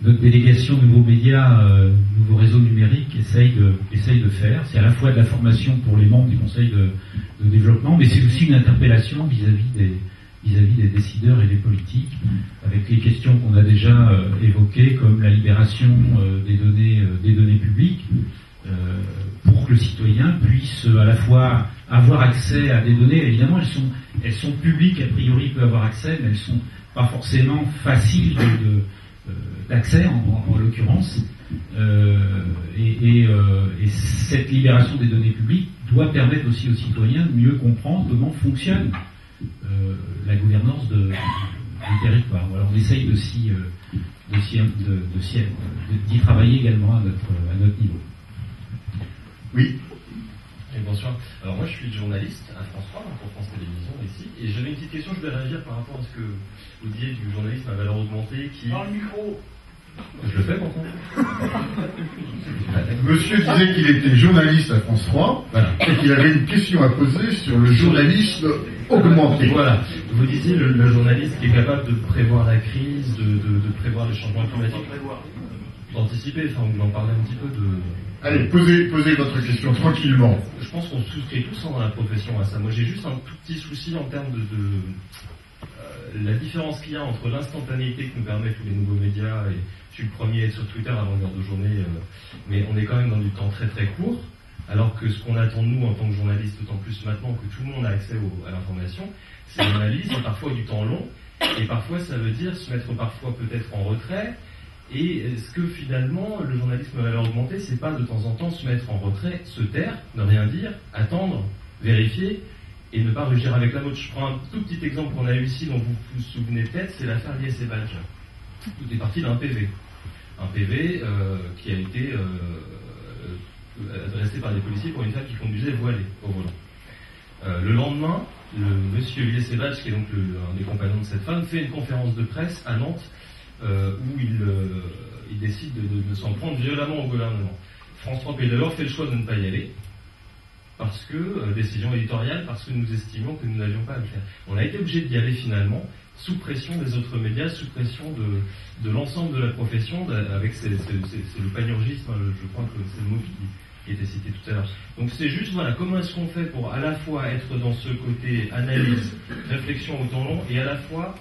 notre délégation Nouveaux Médias, Nouveaux Réseaux Numériques essaye de faire. C'est à la fois de la formation pour les membres du Conseil de développement, mais c'est aussi une interpellation vis-à-vis des décideurs et des politiques, avec les questions qu'on a déjà évoquées, comme la libération des données publiques, pour que le citoyen puisse à la fois avoir accès à des données. Évidemment, elles sont publiques, a priori, il peut avoir accès, mais elles sont pas forcément faciles d'accès en l'occurrence, et cette libération des données publiques doit permettre aussi aux citoyens de mieux comprendre comment fonctionne la gouvernance du territoire. Alors on essaye d'y travailler également à notre niveau.
Oui. Et bonsoir. Alors moi je suis journaliste à France 3, donc pour France Télévisions ici, et j'avais une petite question, je vais réagir par rapport à ce que vous disiez du journalisme à valeur augmentée qui... Dans le micro. Je le fais pourtant.
Monsieur disait qu'il était journaliste à France 3, voilà, et qu'il avait une question à poser sur le journalisme augmenté.
Voilà. Vous disiez le journaliste qui est capable de prévoir la crise, de prévoir les changements climatiques, d'anticiper, enfin vous en parlez un petit peu de...
Allez, posez votre question tranquillement.
Je pense qu'on souscrit tous dans la profession à ça. Moi j'ai juste un tout petit souci en termes la différence qu'il y a entre l'instantanéité que nous permettent tous les nouveaux médias, et je suis le premier à être sur Twitter à longueur de journée, mais on est quand même dans du temps très très court, alors que ce qu'on attend de nous en tant que journalistes, d'autant plus maintenant que tout le monde a accès à l'information, c'est l'analyse, et parfois du temps long, et parfois ça veut dire se mettre parfois peut-être en retrait. Et ce que finalement le journalisme à valeur augmentée, c'est pas de temps en temps se mettre en retrait, se taire, ne rien dire, attendre, vérifier et ne pas rugir avec la vôtre. Je prends un tout petit exemple qu'on a eu ici, dont vous vous souvenez peut-être, c'est l'affaire Lies et Badge. Tout est parti d'un PV. Un PV qui a été adressé par des policiers pour une femme qui conduisait voilée au volant. Le lendemain, le monsieur Lies et Badge, qui est donc un des compagnons de cette femme, fait une conférence de presse à Nantes où il décide de s'en prendre violemment au gouvernement. France 3 Pays de l'Or fait le choix de ne pas y aller, parce que, décision éditoriale, parce que nous estimions que nous n'avions pas à le faire. On a été obligé d'y aller finalement, sous pression des autres médias, sous pression de l'ensemble de la profession, avec c'est le panurgisme, je crois que c'est le mot qui était cité tout à l'heure. Donc c'est juste, voilà, comment est-ce qu'on fait pour à la fois être dans ce côté analyse, réflexion au temps long, et à la fois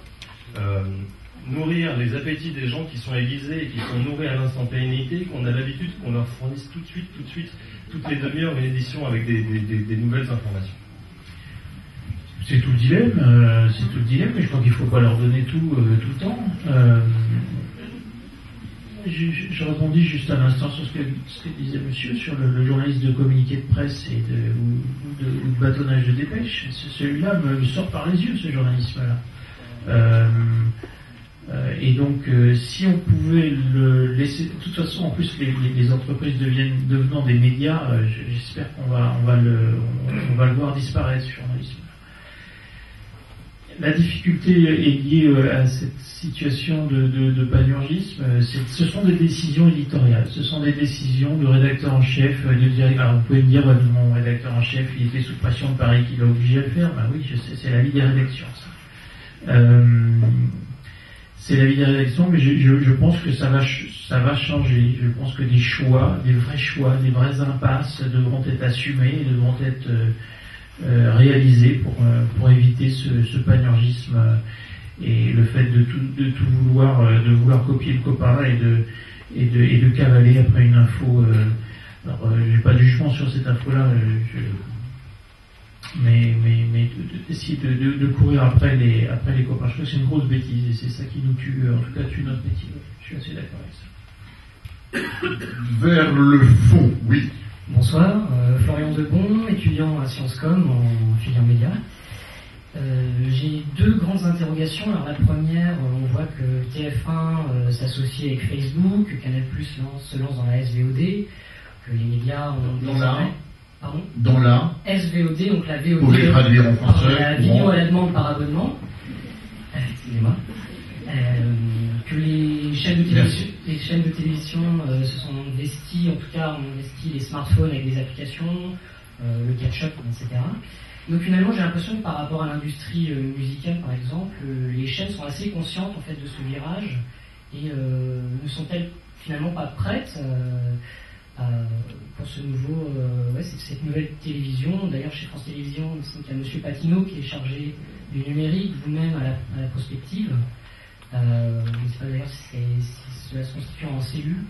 nourrir les appétits des gens qui sont aiguisés et qui sont nourris à l'instantanéité, qu'on a l'habitude qu'on leur fournisse tout de suite, toutes les demi-heures, une édition avec des nouvelles informations.
C'est tout le dilemme, mais je crois qu'il ne faut pas leur donner tout le temps. Je rebondis juste un instant sur ce que disait monsieur, sur le journaliste de communiqué de presse ou de bâtonnage de dépêche. Celui-là me sort par les yeux, ce journalisme-là. Et donc, si on pouvait le laisser, de toute façon, en plus, les entreprises devenant des médias, j'espère qu'on va le voir disparaître, ce journalisme. La difficulté est liée à cette situation de panurgisme. Ce sont des décisions éditoriales, ce sont des décisions de rédacteur en chef. Alors, vous pouvez me dire, mon rédacteur en chef, il était sous pression de Paris, qu'il a obligé à le faire. Ben oui, je sais, c'est la vie des rédactions, ça. C'est la vie des rédactions, mais je pense que ça va changer. Je pense que des vraies impasses devront être assumées, devront être réalisées pour éviter ce panurgisme et le fait de tout vouloir copier le copain et de cavaler après une info. Alors, j'ai pas de jugement sur cette info-là. Mais d'essayer de courir après les copains, je trouve que c'est une grosse bêtise et c'est ça qui nous tue, en tout cas tue notre métier. Je suis assez d'accord avec ça.
Vers le fond, oui.
Bonsoir, Florian Debon, étudiant à Sciences Com en filière média. J'ai deux grandes interrogations. Alors la première, on voit que TF1 s'associe avec Facebook, que Canal+ se lance dans la SVOD, que les médias ont
dans la
SVOD, donc la VOD.
Pour les traduire en français.
La vidéo à la demande par abonnement. Excusez-moi. Que les chaînes de télévision se sont investies, en tout cas ont investi les smartphones avec des applications, le catch-up, etc. Donc finalement j'ai l'impression que par rapport à l'industrie musicale par exemple, les chaînes sont assez conscientes en fait de ce virage et ne sont-elles finalement pas prêtes pour ce nouveau, cette nouvelle télévision. D'ailleurs chez France Télévisions, il y a M. Patineau qui est chargé du numérique, vous-même à la prospective. Je ne sais pas d'ailleurs si cela se constitue en cellule,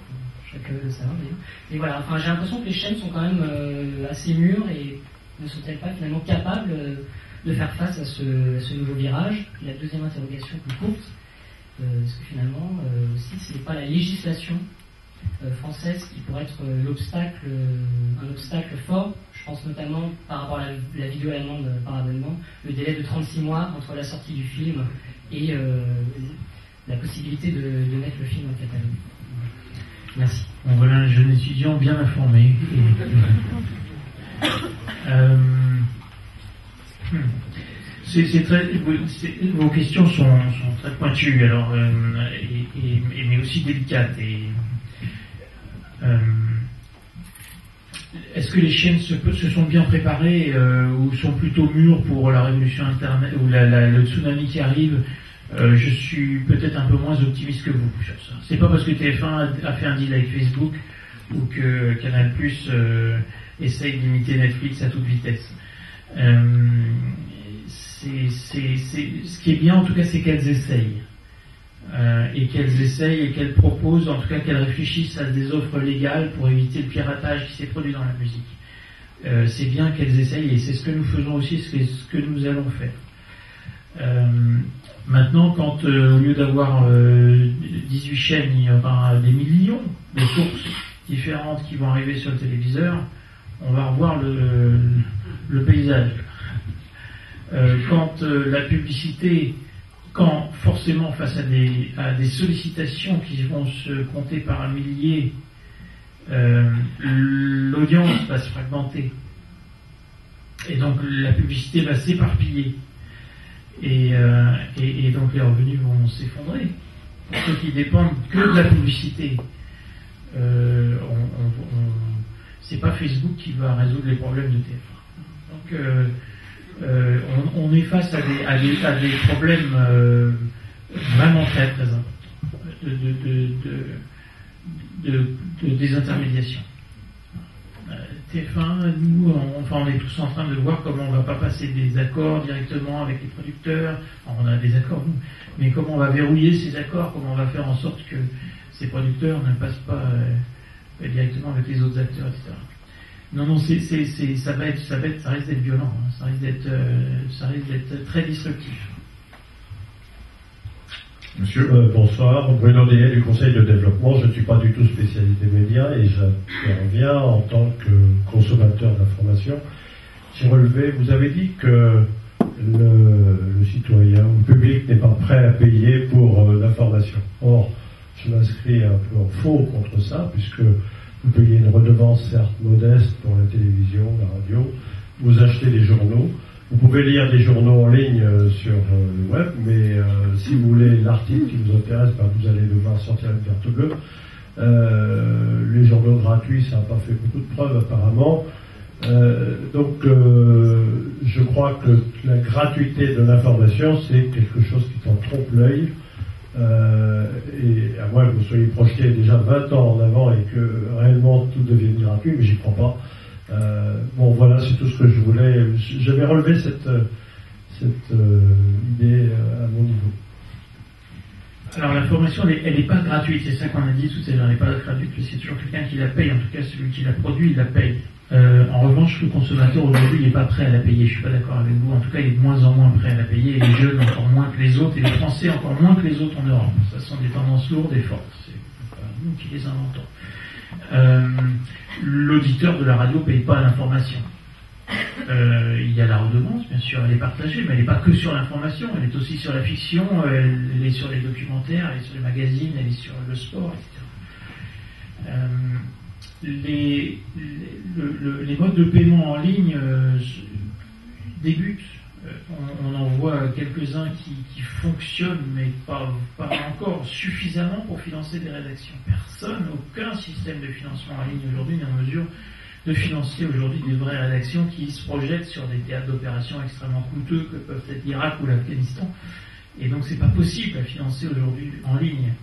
je serais curieux de savoir d'ailleurs. Mais voilà, enfin, j'ai l'impression que les chaînes sont quand même assez mûres et ne sont-elles pas finalement capables de faire face à ce nouveau virage. Et la deuxième interrogation plus courte, parce que finalement, aussi, ce n'est pas la législation française qui pourrait être un obstacle fort. Je pense notamment par rapport à la vidéo à la demande par abonnement, le délai de 36 mois entre la sortie du film et la possibilité de mettre le film en catalogue. Merci.
Bon, voilà un jeune étudiant bien informé. Vos questions sont très pointues, alors, mais aussi délicates. Est-ce que les chaînes se sont bien préparées ou sont plutôt mûres pour la révolution Internet ou le tsunami qui arrive? Je suis peut-être un peu moins optimiste que vous sur ça. C'est pas parce que TF1 a fait un deal avec Facebook ou que Canal+ essaye d'imiter Netflix à toute vitesse. ce qui est bien, en tout cas, c'est qu'elles essayent. Et qu'elles proposent, en tout cas qu'elles réfléchissent à des offres légales pour éviter le piratage qui s'est produit dans la musique. C'est bien qu'elles essayent, et c'est ce que nous faisons aussi, c'est ce que nous allons faire. Maintenant, quand au lieu d'avoir 18 chaînes, il y aura des millions de sources différentes qui vont arriver sur le téléviseur, on va revoir le paysage. Quand la publicité, quand forcément face à des sollicitations qui vont se compter par milliers, l'audience va se fragmenter. Et donc la publicité va s'éparpiller. Et donc les revenus vont s'effondrer. Pour ceux qui dépendent que de la publicité, c'est pas Facebook qui va résoudre les problèmes de TF1. Donc on est face à des problèmes vraiment très très importants de désintermédiation. TF1, nous, on est tous en train de voir comment on va pas passer des accords directement avec les producteurs. Alors, on a des accords, nous, mais comment on va verrouiller ces accords, comment on va faire en sorte que ces producteurs ne passent pas directement avec les autres acteurs, etc. Non, ça risque d'être violent, hein, ça risque d'être très disruptif.
Monsieur. Bonsoir, Bruno Déhet du Conseil de développement. Je ne suis pas du tout spécialiste des médias et j'interviens en tant que consommateur d'informations. J'ai relevé, vous avez dit que le citoyen, le public n'est pas prêt à payer pour l'information. Or, je m'inscris un peu en faux contre ça, puisque vous payez une redevance certes modeste pour la télévision, la radio, vous achetez des journaux. Vous pouvez lire des journaux en ligne sur le web, mais si vous voulez l'article qui vous intéresse, vous allez devoir sortir une carte bleue. Les journaux gratuits, ça n'a pas fait beaucoup de preuves apparemment. Donc je crois que la gratuité de l'information, c'est quelque chose qui t'en trompe l'œil. Et à moins que vous soyez projeté déjà 20 ans en avant et que réellement tout devienne gratuit, mais j'y crois pas. Bon, voilà, c'est tout ce que je voulais. J'avais relevé cette idée à mon niveau.
Alors l'information, elle n'est pas gratuite, c'est ça qu'on a dit tout à l'heure, elle n'est pas gratuite, c'est toujours quelqu'un qui la paye, en tout cas celui qui la produit, il la paye. En revanche, le consommateur aujourd'hui, il n'est pas prêt à la payer, je ne suis pas d'accord avec vous, en tout cas il est de moins en moins prêt à la payer, et les jeunes encore moins que les autres, et les Français encore moins que les autres en Europe. Ça sont des tendances lourdes et fortes, c'est pas nous qui les inventons. L'auditeur de la radio ne paye pas l'information. Il y a la redevance, bien sûr, elle est partagée, mais elle n'est pas que sur l'information, elle est aussi sur la fiction, elle est sur les documentaires, elle est sur les magazines, elle est sur le sport, etc. Les modes de paiement en ligne débutent. On en voit quelques-uns qui fonctionnent, mais pas encore suffisamment pour financer des rédactions. Aucun système de financement en ligne aujourd'hui n'est en mesure de financer aujourd'hui des vraies rédactions qui se projettent sur des théâtres d'opérations extrêmement coûteux que peuvent être l'Irak ou l'Afghanistan. Et donc c'est pas possible à financer aujourd'hui en ligne.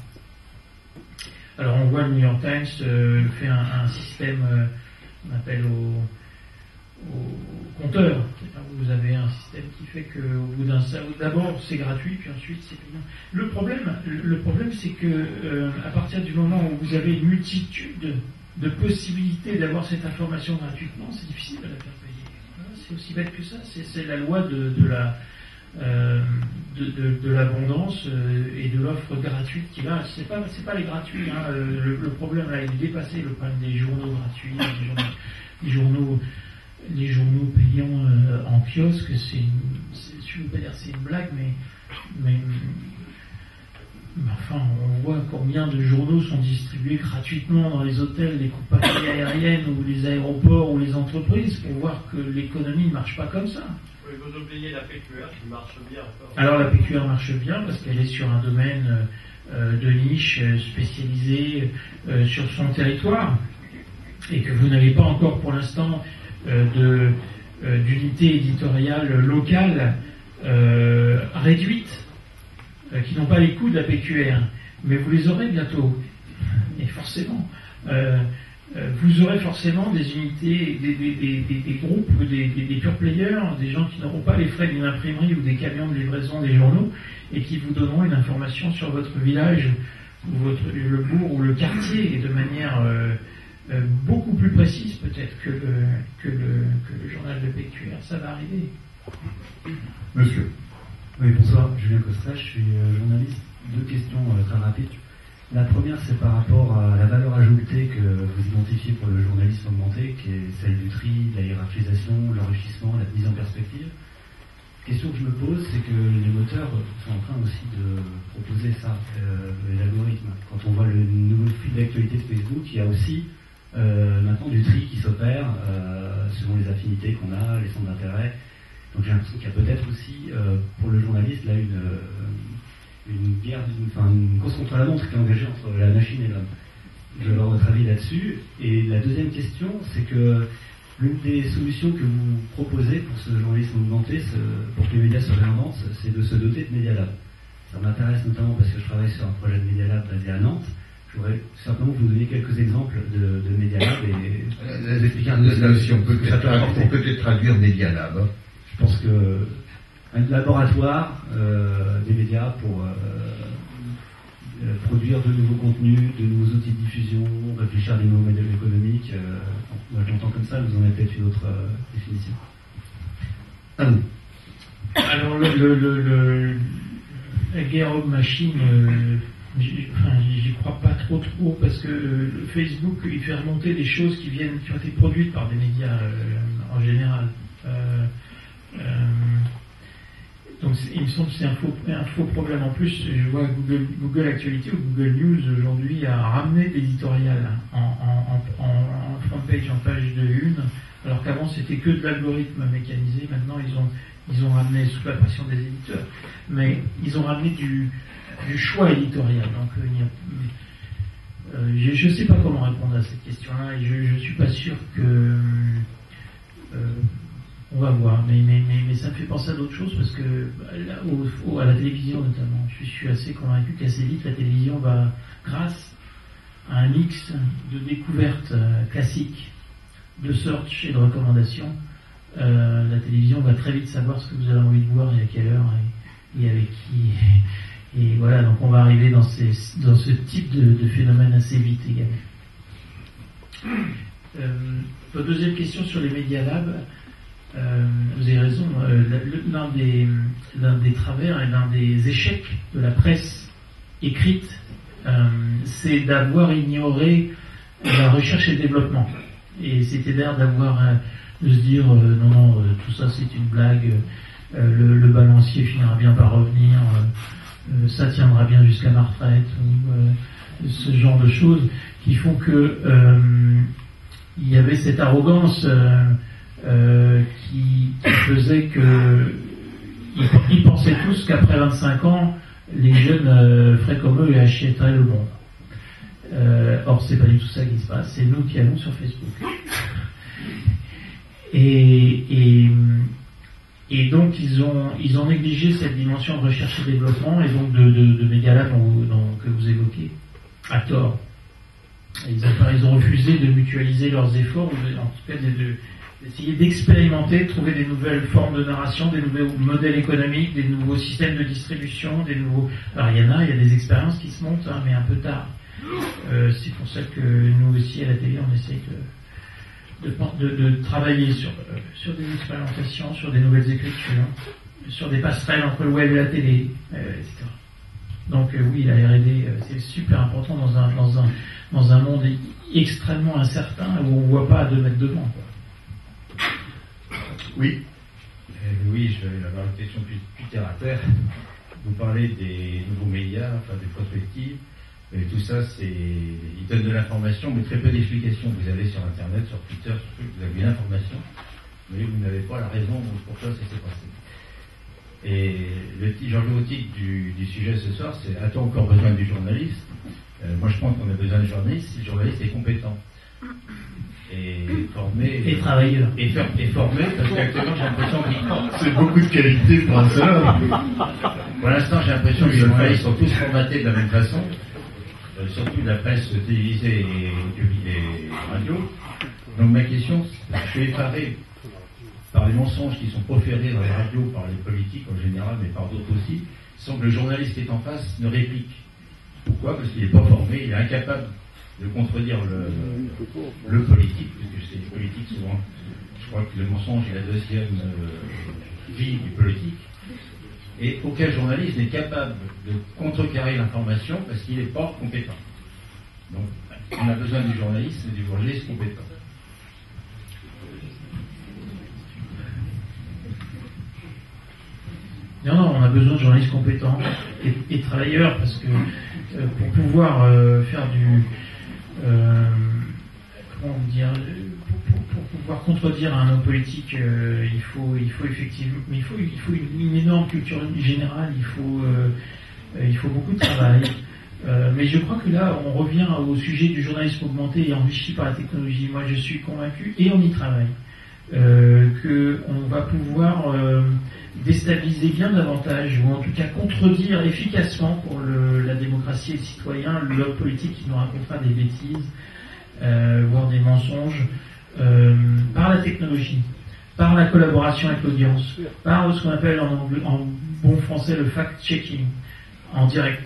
Alors on voit le New York Times fait un système, on appelle au compteur. Vous avez un système qui fait qu'au bout d'un d'abord c'est gratuit, puis ensuite c'est payant. Le problème c'est que à partir du moment où vous avez une multitude de possibilités d'avoir cette information gratuitement, c'est difficile de la faire payer. Voilà, c'est aussi bête que ça. C'est la loi de l'abondance et de l'offre gratuite qui va. C'est pas les gratuits. Hein. Le problème là, il est dépassé. Le problème des journaux gratuits, les journaux payants en kiosque, je ne veux pas dire c'est une blague, mais enfin, on voit combien de journaux sont distribués gratuitement dans les hôtels, les compagnies aériennes ou les aéroports ou les entreprises pour voir que l'économie ne marche pas comme ça.
Oui, vous oubliez la PQR qui marche bien encore.
Alors la PQR marche bien parce qu'elle est sur un domaine de niche spécialisé sur son territoire et que vous n'avez pas encore pour l'instant d'unité éditoriale locale réduite qui n'ont pas les coûts de la PQR, mais vous les aurez bientôt, et forcément. vous aurez forcément des unités, des groupes, des pure players, des gens qui n'auront pas les frais d'une imprimerie ou des camions de livraison des journaux et qui vous donneront une information sur votre village ou le bourg ou le quartier et de manière beaucoup plus précise peut-être que le journal de PQR. Ça va arriver.
Monsieur.
Oui, bonsoir, Julien Costra, je suis journaliste. 2 questions très rapides. La première, c'est par rapport à la valeur ajoutée que vous identifiez pour le journalisme augmenté, qui est celle du tri, de la hiérarchisation, de l'enrichissement, la mise en perspective. La question que je me pose, c'est que les moteurs sont en train aussi de proposer ça, l'algorithme. Quand on voit le nouveau fil d'actualité de Facebook, il y a aussi maintenant du tri qui s'opère selon les affinités qu'on a, les centres d'intérêt. Donc j'ai l'impression qu'il y a peut-être aussi pour le journaliste là une guerre, une course contre la montre qui est engagée entre la machine et l'homme. Je veux avoir votre avis là-dessus. Et la deuxième question, c'est que l'une des solutions que vous proposez pour ce journalisme augmenté, pour que les médias se réinventent, c'est de se doter de Media Lab. Ça m'intéresse notamment parce que je travaille sur un projet de Media Lab basé à Nantes. Je voudrais simplement vous donner quelques exemples de Media Lab et expliquer un peu
si on peut peut-être traduire Media Lab.
Je pense que un laboratoire des médias pour produire de nouveaux contenus, de nouveaux outils de diffusion, réfléchir à des nouveaux modèles économiques. Moi je l'entends comme ça, vous en avez peut-être une autre définition.
Alors la guerre homme-machine, j'y crois pas trop parce que Facebook il fait remonter des choses qui ont été produites par des médias en général. Donc il me semble que c'est un faux problème. En plus, je vois Google Actualité ou Google News aujourd'hui a ramené l'éditorial en front page, en page de une, alors qu'avant c'était que de l'algorithme mécanisé. Maintenant ils ont ramené, sous la pression des éditeurs, mais ils ont ramené du choix éditorial. Donc je ne sais pas comment répondre à cette question-là et je ne suis pas sûr que on va voir, mais ça me fait penser à d'autres choses parce que à la télévision notamment, je suis assez convaincu qu'assez vite la télévision va, grâce à un mix de découvertes classiques, de search et de recommandations, la télévision va très vite savoir ce que vous avez envie de voir et à quelle heure et avec qui. Et voilà, donc on va arriver dans ce type de phénomène assez vite également. Votre deuxième question sur les Media Labs. Vous avez raison, l'un des travers et l'un des échecs de la presse écrite, c'est d'avoir ignoré la recherche et le développement. Et c'est-à-dire de se dire non, tout ça c'est une blague, le balancier finira bien par revenir, ça tiendra bien jusqu'à ma retraite, ou ce genre de choses qui font que il y avait cette arrogance qui faisait que ils pensaient tous qu'après 25 ans, les jeunes feraient comme eux et achèteraient le bon. Or, c'est pas du tout ça qui se passe. C'est nous qui allons sur Facebook. Et donc, ils ont négligé cette dimension de recherche et développement et donc de Media Lab que vous évoquez, à tort. Ils ont refusé de mutualiser leurs efforts, ou en tout cas d'essayer d'expérimenter, de trouver des nouvelles formes de narration, des nouveaux modèles économiques, des nouveaux systèmes de distribution, des nouveaux... Alors il y a des expériences qui se montent, mais un peu tard. C'est pour ça que nous aussi à la télé on essaye de travailler sur des expérimentations, sur des nouvelles écritures, sur des passerelles entre le web et la télé, etc. Donc oui, la R&D c'est super important dans un monde extrêmement incertain où on ne voit pas à 2 mètres devant, quoi.
Oui.
Oui, je vais avoir une question plus terre à terre. Vous parlez des nouveaux médias, enfin des prospectives. Et tout ça, ils donnent de l'information, mais très peu d'explications. Vous avez sur Internet, sur Twitter, sur Facebook, vous avez l'information, mais vous n'avez pas la raison pourquoi ça s'est passé. Et l'enjeu du sujet ce soir, c'est a-t-on encore besoin du journaliste? Moi, je pense qu'on a besoin du journaliste si le journaliste est compétent. Et formé.
Et travailleur.
Et formé, parce qu'actuellement, j'ai l'impression qu'il
c'est beaucoup de qualité pour un seul homme.
Pour l'instant, j'ai l'impression que les journalistes sont tous formatés de la même façon. surtout de la presse télévisée et radio. Donc ma question, je suis effaré par les mensonges qui sont proférés dans les radios, par les politiques en général, mais par d'autres aussi, sans que le journaliste qui est en face ne réplique. Pourquoi? Parce qu'il n'est pas formé, il est incapable de contredire le politique, parce que c'est les politiques souvent, je crois que le mensonge est la deuxième vie du politique, et aucun journaliste n'est capable de contrecarrer l'information parce qu'il n'est pas compétent. Donc on a besoin du journaliste et du journaliste compétent.
Non, on a besoin de journalistes compétents et travailleurs, parce que pour pouvoir faire du... comment dire, pour pouvoir contredire un homme politique, il faut effectivement... Mais il faut une énorme culture générale, il faut beaucoup de travail. Mais je crois que là, on revient au sujet du journalisme augmenté et enrichi par la technologie. Moi, je suis convaincu, et on y travaille, qu'on va pouvoir... déstabiliser bien davantage, ou en tout cas contredire efficacement pour la démocratie et le citoyen, l'homme politique qui nous racontera des bêtises, voire des mensonges, par la technologie, par la collaboration avec l'audience, par ce qu'on appelle en bon français le fact-checking, en direct.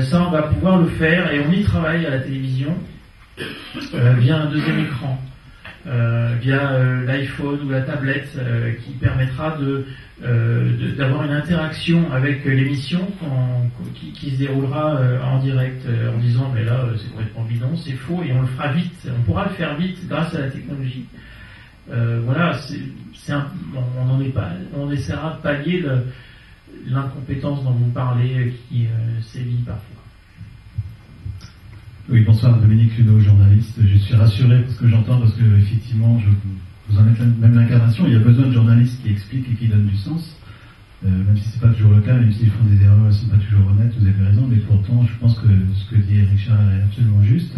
Ça, on va pouvoir le faire, et on y travaille à la télévision, via un deuxième écran. Via l'iPhone ou la tablette, qui permettra d'avoir une interaction avec l'émission qui se déroulera en direct, en disant mais là c'est complètement bidon, c'est faux, et on le fera vite, on pourra le faire vite grâce à la technologie. Voilà, on essaiera de pallier l'incompétence dont vous parlez, qui sévit parfois.
Oui, bonsoir, Dominique Luneau, journaliste. Je suis rassuré parce que j'entends, parce que effectivement, vous en êtes même l'incarnation. Il y a besoin de journalistes qui expliquent et qui donnent du sens, même si c'est pas toujours le cas, même s'ils font des erreurs, ils ne sont pas toujours honnêtes. Vous avez raison, mais pourtant, je pense que ce que dit Richard est absolument juste.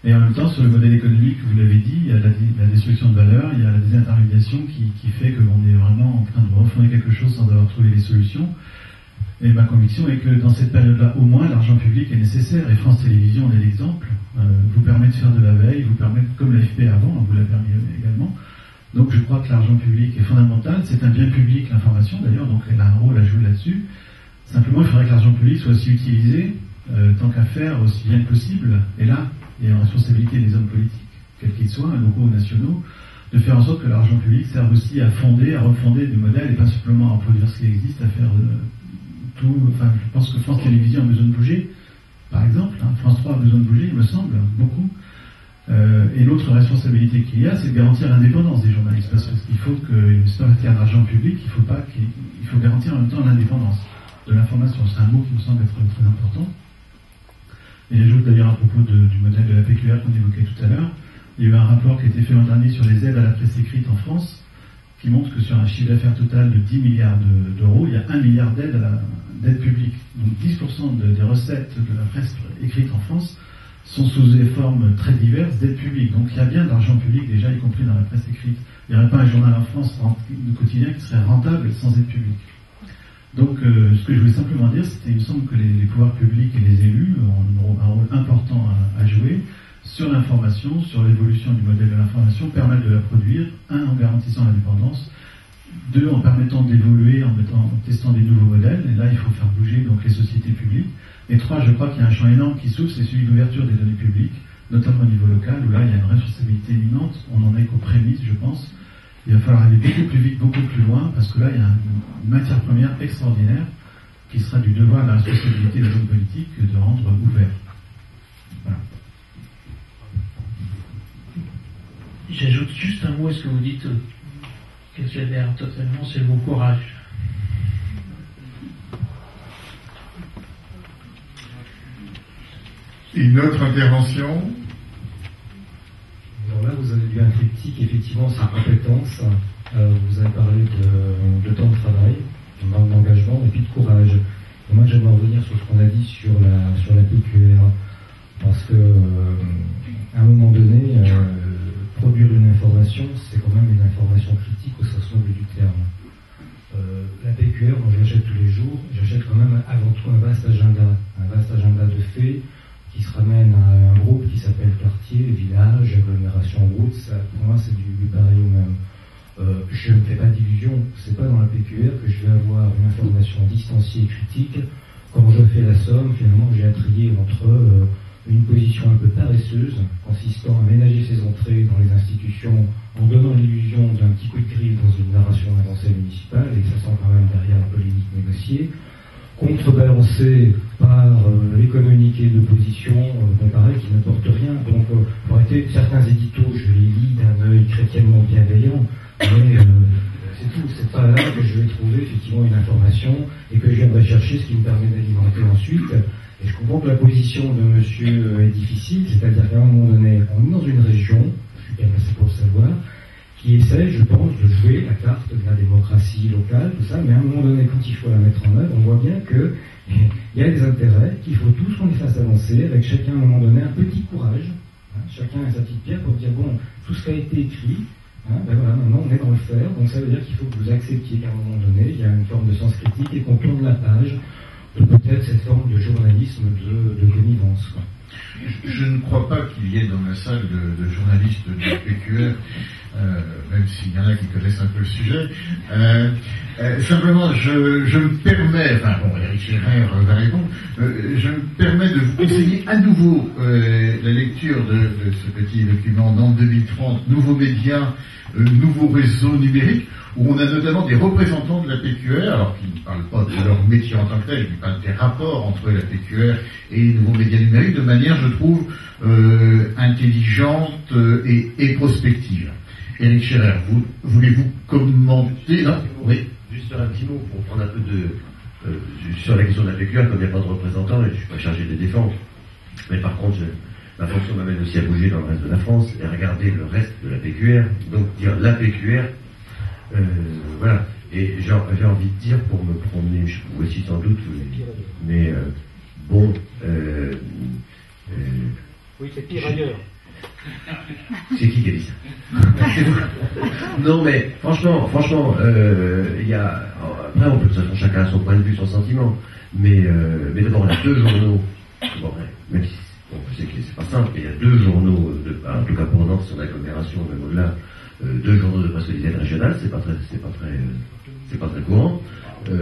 Et en même temps, sur le modèle économique, vous l'avez dit, il y a la destruction de valeur, il y a la désintermédiation qui fait que l'on est vraiment en train de refonder quelque chose sans avoir trouvé les solutions. Et ma conviction est que dans cette période-là, au moins, l'argent public est nécessaire. Et France Télévisions en est l'exemple. Vous permet de faire de la veille, vous permet, comme l'AFP avant, vous l'a permis également. Donc je crois que l'argent public est fondamental. C'est un bien public, l'information d'ailleurs, donc elle a un rôle à jouer là-dessus. Simplement, il faudrait que l'argent public soit aussi utilisé, tant qu'à faire, aussi bien que possible. Et là, il y a une responsabilité des hommes politiques, quels qu'ils soient, locaux ou nationaux, de faire en sorte que l'argent public serve aussi à fonder, à refonder des modèles, et pas simplement à reproduire ce qui existe, à faire... Enfin, je pense que France Télévisions a besoin de bouger, par exemple. France 3 a besoin de bouger, il me semble, beaucoup. Et l'autre responsabilité qu'il y a, c'est de garantir l'indépendance des journalistes, parce qu'il faut que, c'est pas parce qu'il y a de l'argent public, il faut garantir en même temps l'indépendance de l'information. C'est un mot qui me semble être très important. Et j'ajoute d'ailleurs à propos du modèle de la PQR qu'on évoquait tout à l'heure, il y a eu un rapport qui a été fait l'an dernier sur les aides à la presse écrite en France, qui montre que sur un chiffre d'affaires total de 10 milliards d'euros, il y a 1 milliard d'aides publiques. Donc 10% des recettes de la presse écrite en France sont sous des formes très diverses d'aides publiques. Donc il y a bien de l'argent public déjà, y compris dans la presse écrite. Il n'y aurait pas un journal en France de quotidien qui serait rentable sans aide publique. Donc ce que je voulais simplement dire, c'était il me semble que les pouvoirs publics et les élus ont un rôle important à jouer sur l'information, sur l'évolution du modèle de l'information, permettre de la produire, en garantissant l'indépendance, 2, en permettant d'évoluer, en testant des nouveaux modèles, et là il faut faire bouger donc les sociétés publiques, et 3, je crois qu'il y a un champ énorme qui s'ouvre, c'est celui d'ouverture des données publiques, notamment au niveau local, où là il y a une responsabilité éminente, on en est qu'aux prémices, je pense. Il va falloir aller beaucoup plus vite, beaucoup plus loin, parce que là il y a une matière première extraordinaire, qui sera du devoir de la responsabilité des hommes politiques de rendre ouvert. Voilà.
J'ajoute juste un mot à ce que vous dites, que j'adhère totalement, c'est le mot courage.
Une autre intervention?
Alors là, vous avez vu un triptyque, effectivement, c'est compétences. Vous avez parlé de temps de travail, d'engagement et puis de courage. Et moi, j'aimerais revenir sur ce qu'on a dit sur la PQR. Parce que, à un moment donné, produire une information, c'est quand même une information critique au sens noble du terme. La PQR, moi je l'achète tous les jours, j'achète quand même avant tout un vaste agenda de faits, information route, ça, pour moi, c'est du pareil au même. Je ne me fais pas d'illusions, c'est pas dans la PQR que je vais avoir une information distanciée et critique. Quand je fais la somme, finalement, j'ai à trier entre une position un peu paresseuse, consistant à ménager ses entrées dans les institutions en donnant l'illusion d'un petit coup de griffe dans une narration avancée municipale, et ça sent quand même derrière la polémique négociée, contrebalancé par les communiqués d'opposition, pareil, qui n'apportent rien. Donc, pour arrêter, certains éditos, je les lis d'un œil chrétiennement bienveillant, mais c'est tout. C'est pas là que je vais trouver effectivement une information et que je viendrai chercher ce qui me permet d'alimenter ensuite. Et je comprends que la position de monsieur est difficile, c'est-à-dire qu'à un moment donné, on est dans une région, je suis bien placé pour le savoir, qui essaie, je pense, de jouer la carte de la démocratie locale, tout ça, mais à un moment donné, quand il faut la mettre en œuvre, on voit bien qu'il y a des intérêts, qu'il faut tous qu'on les fasse avancer, avec chacun à un moment donné un petit courage, chacun a sa petite pierre pour dire, bon, tout ce qui a été écrit, ben voilà, maintenant on est dans le faire, donc ça veut dire qu'il faut que vous acceptiez qu'à un moment donné, il y a une forme de sens critique et qu'on tourne la page de peut-être cette forme de journalisme de connivence, quoi.
Je ne crois pas qu'il y ait dans la salle de journalistes du PQR, même s'il y en a qui connaissent un peu le sujet. Simplement, je me permets, enfin bon, Éric Scherer va répondre, je me permets de vous conseiller à nouveau la lecture de ce petit document Nantes 2030, nouveaux médias, nouveaux réseaux numériques, où on a notamment des représentants de la PQR, alors qu'ils ne parlent pas de leur métier en tant que tel, mais ils parlent des rapports entre la PQR et les nouveaux médias numériques de manière, je trouve, intelligente et prospective. Éric Scherer, voulez-vous commenter? Non? Oui.
Juste un petit mot pour prendre un peu de... sur la question de la PQR, comme il n'y a pas de représentants, et je ne suis pas chargé de les défendre. Mais par contre, ma fonction m'amène aussi à bouger dans le reste de la France et à regarder le reste de la PQR. Donc dire la PQR, voilà. Et j'ai envie de dire, pour me promener, vous aussi sans doute, mais bon...
oui, c'est pire ailleurs.
C'est qui a dit ça? Non, mais franchement, il y a... Après, on peut, de toute façon, chacun a son point de vue, son sentiment. Mais d'abord, il y a deux journaux. Bon, même si je sais que c'est pas simple, mais il y a deux journaux, en tout cas pour Nantes, son agglomération, même au-delà, deux journaux de presse quotidienne régionale, c'est pas très courant.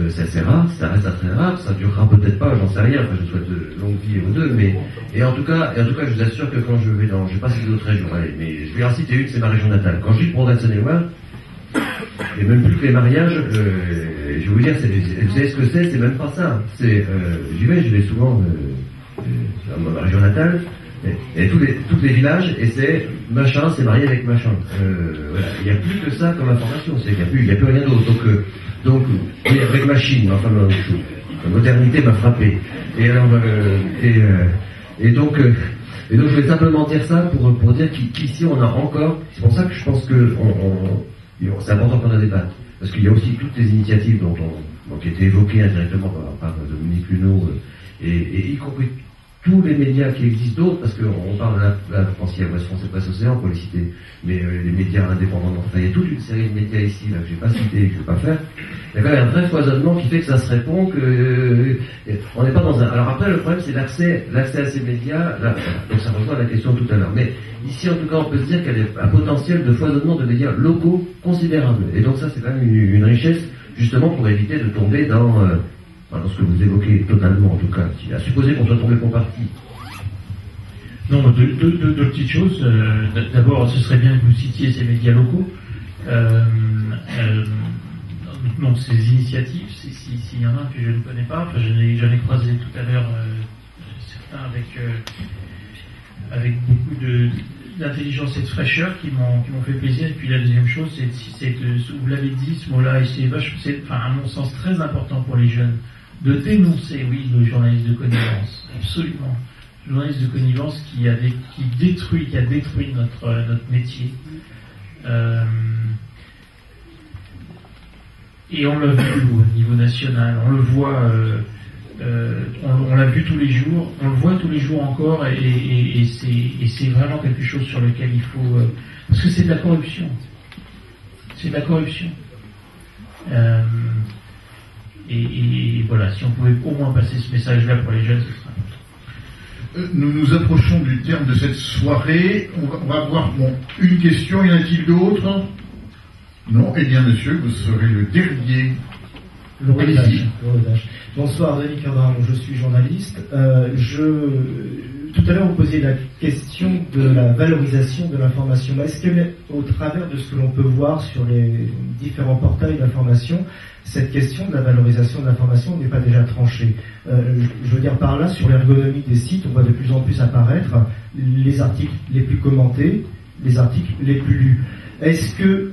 C'est assez rare, ça reste très rare, ça durera peut-être pas, j'en sais rien, enfin je souhaite longue vie aux deux, mais et en tout cas, je vous assure que quand je vais dans, je vais pas citer d'autres régions, mais je vais en citer une, c'est ma région natale. Quand je vis pour Saône-et-Loire, et même plus que les mariages, je vais vous dire, vous savez ce que c'est même pas ça. C'est, j'y vais souvent dans ma région natale, et tous les villages, et c'est machin, c'est marié avec machin. Voilà. Il n'y a plus que ça comme information, c'est qu'il n'y a plus rien d'autre. Donc, oui, avec machine, enfin, la modernité m'a frappé. Et alors, et donc, je voulais simplement dire ça pour dire qu'ici on a encore, c'est pour ça que je pense que c'est important qu'on en débatte. Parce qu'il y a aussi toutes les initiatives qui étaient évoquées indirectement par Dominique Luneau, et y compris tous les médias qui existent d'autres, parce qu'on parle là, je pense qu'il y a Ouest France et Presse Océan, pour les citer, mais les médias indépendants, enfin, il y a toute une série de médias ici, là, que je n'ai pas cité et que je ne vais pas faire. Il y a quand même un vrai foisonnement qui fait que ça se répond, on n'est pas dans un... Alors après, le problème, c'est l'accès à ces médias, là, donc ça rejoint la question tout à l'heure. Mais ici, en tout cas, on peut se dire qu'il y a un potentiel de foisonnement de médias locaux considérable. Et donc ça, c'est quand même une richesse, justement, pour éviter de tomber dans ce que vous évoquez totalement, en tout cas, à supposer qu'on soit tombé pour partie.
Non, deux petites choses. D'abord, ce serait bien que vous citiez ces médias locaux. Donc, ces initiatives, s'il y en a que je ne connais pas, enfin, j'en ai croisé tout à l'heure certains avec beaucoup d'intelligence et de fraîcheur qui m'ont fait plaisir. Et puis la deuxième chose, c'est vous l'avez dit, ce mot-là, et c'est à mon sens très important pour les jeunes, de dénoncer, oui, le journalisme de connivence, absolument. Le journalisme de connivence qui a détruit notre métier. Et on l'a vu au niveau national, on le voit, on l'a vu tous les jours, on le voit tous les jours encore, et c'est vraiment quelque chose sur lequel il faut... parce que c'est de la corruption. C'est de la corruption. Et voilà, si on pouvait au moins passer ce message-là pour les jeunes, ce serait important.
nous nous approchons du terme de cette soirée. On va voir une question. Y en a-t-il d'autres? Non? Eh bien, monsieur, vous serez le dernier.
Allez-y. Bonsoir, Denis Cardin, je suis journaliste. Tout à l'heure, vous posiez la question de la valorisation de l'information. Est-ce que, au travers de ce que l'on peut voir sur les différents portails d'information, cette question de la valorisation de l'information n'est pas déjà tranchée? Je veux dire par là, sur l'ergonomie des sites, on voit de plus en plus apparaître les articles les plus commentés, les articles les plus lus. Est-ce que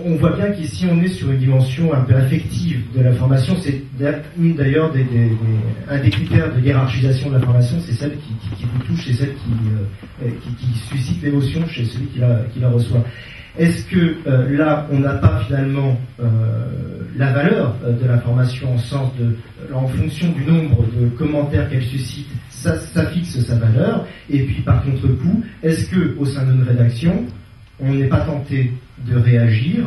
on voit bien qu'ici on est sur une dimension un peu affective de l'information. C'est d'ailleurs un des critères de hiérarchisation de l'information, c'est celle qui vous touche, c'est celle qui suscite l'émotion chez celui qui la reçoit. Est-ce que là on n'a pas finalement la valeur de l'information en fonction du nombre de commentaires qu'elle suscite, ça fixe sa valeur, et puis par contre-coup, est-ce que au sein d'une rédaction on n'est pas tenté de réagir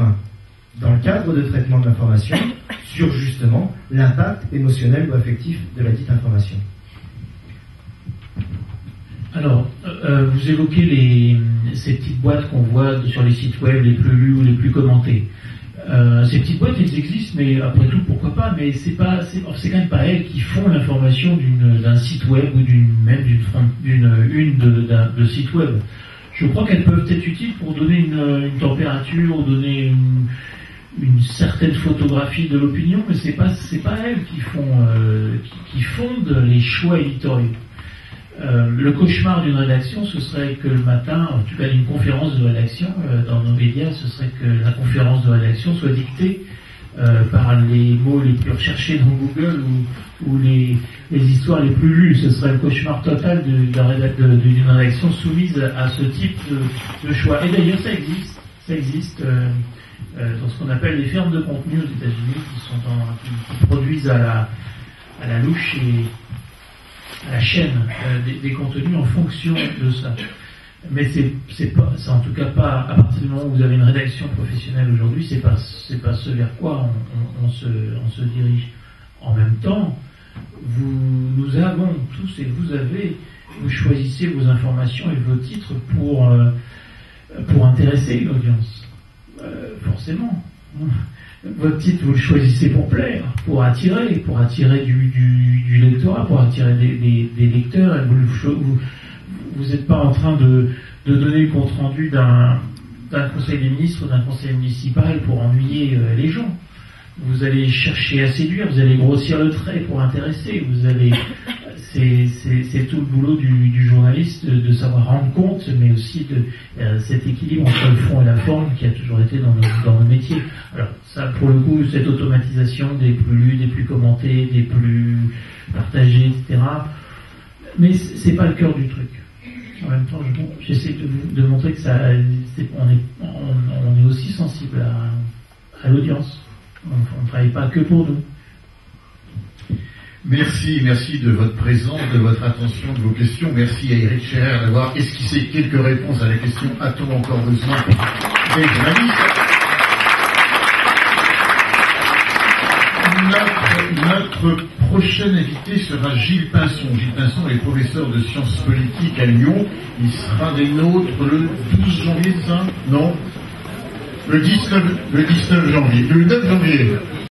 dans le cadre de traitement de l'information sur justement l'impact émotionnel ou affectif de la dite information?
Alors, vous évoquez ces petites boîtes qu'on voit sur les sites web les plus lus ou les plus commentés. Ces petites boîtes, elles existent, mais après tout, pourquoi pas? Mais c'est quand même pas elles qui font l'information d'un site web ou d'une de site web. Je crois qu'elles peuvent être utiles pour donner une température, ou donner une certaine photographie de l'opinion, mais c'est pas elles qui fondent les choix éditoriaux. Le cauchemar d'une rédaction, ce serait que le matin, en tout cas d'une conférence de rédaction dans nos médias, ce serait que la conférence de rédaction soit dictée par les mots les plus recherchés dans Google ou les histoires les plus lues. Ce serait le cauchemar total d'une rédaction soumise à ce type de choix. Et d'ailleurs, ça existe dans ce qu'on appelle les fermes de contenu aux États-Unis, qui produisent à la louche et à la chaîne des contenus en fonction de ça. Mais c'est en tout cas pas, à partir du moment où vous avez une rédaction professionnelle aujourd'hui, c'est pas ce vers quoi on se dirige. En même temps, nous avons tous, et vous choisissez vos informations et vos titres pour intéresser l'audience. Forcément. Votre titre, vous le choisissez pour plaire, pour attirer du lectorat, pour attirer des lecteurs. Et vous n'êtes pas en train de donner le compte rendu d'un conseil des ministres ou d'un conseil municipal pour ennuyer les gens. Vous allez chercher à séduire, vous allez grossir le trait pour intéresser. C'est tout le boulot du journaliste de savoir rendre compte, mais aussi de cet équilibre entre le fond et la forme qui a toujours été dans nos métiers. Alors ça, pour le coup, cette automatisation des plus lus, des plus commentés, des plus partagés, etc. Mais c'est pas le cœur du truc. En même temps, j'essaie de montrer que on est aussi sensible à l'audience. On ne travaille pas que pour nous.
Merci de votre présence, de votre attention, de vos questions. Merci à Éric Scherer d'avoir esquissé quelques réponses à la question « A-t-on encore besoin des journalistes ?» Notre prochain invité sera Gilles Pinson. Gilles Pinson est professeur de sciences politiques à Lyon. Il sera des nôtres le 12 janvier, ça? Non? Le 19 janvier. Le 9 janvier.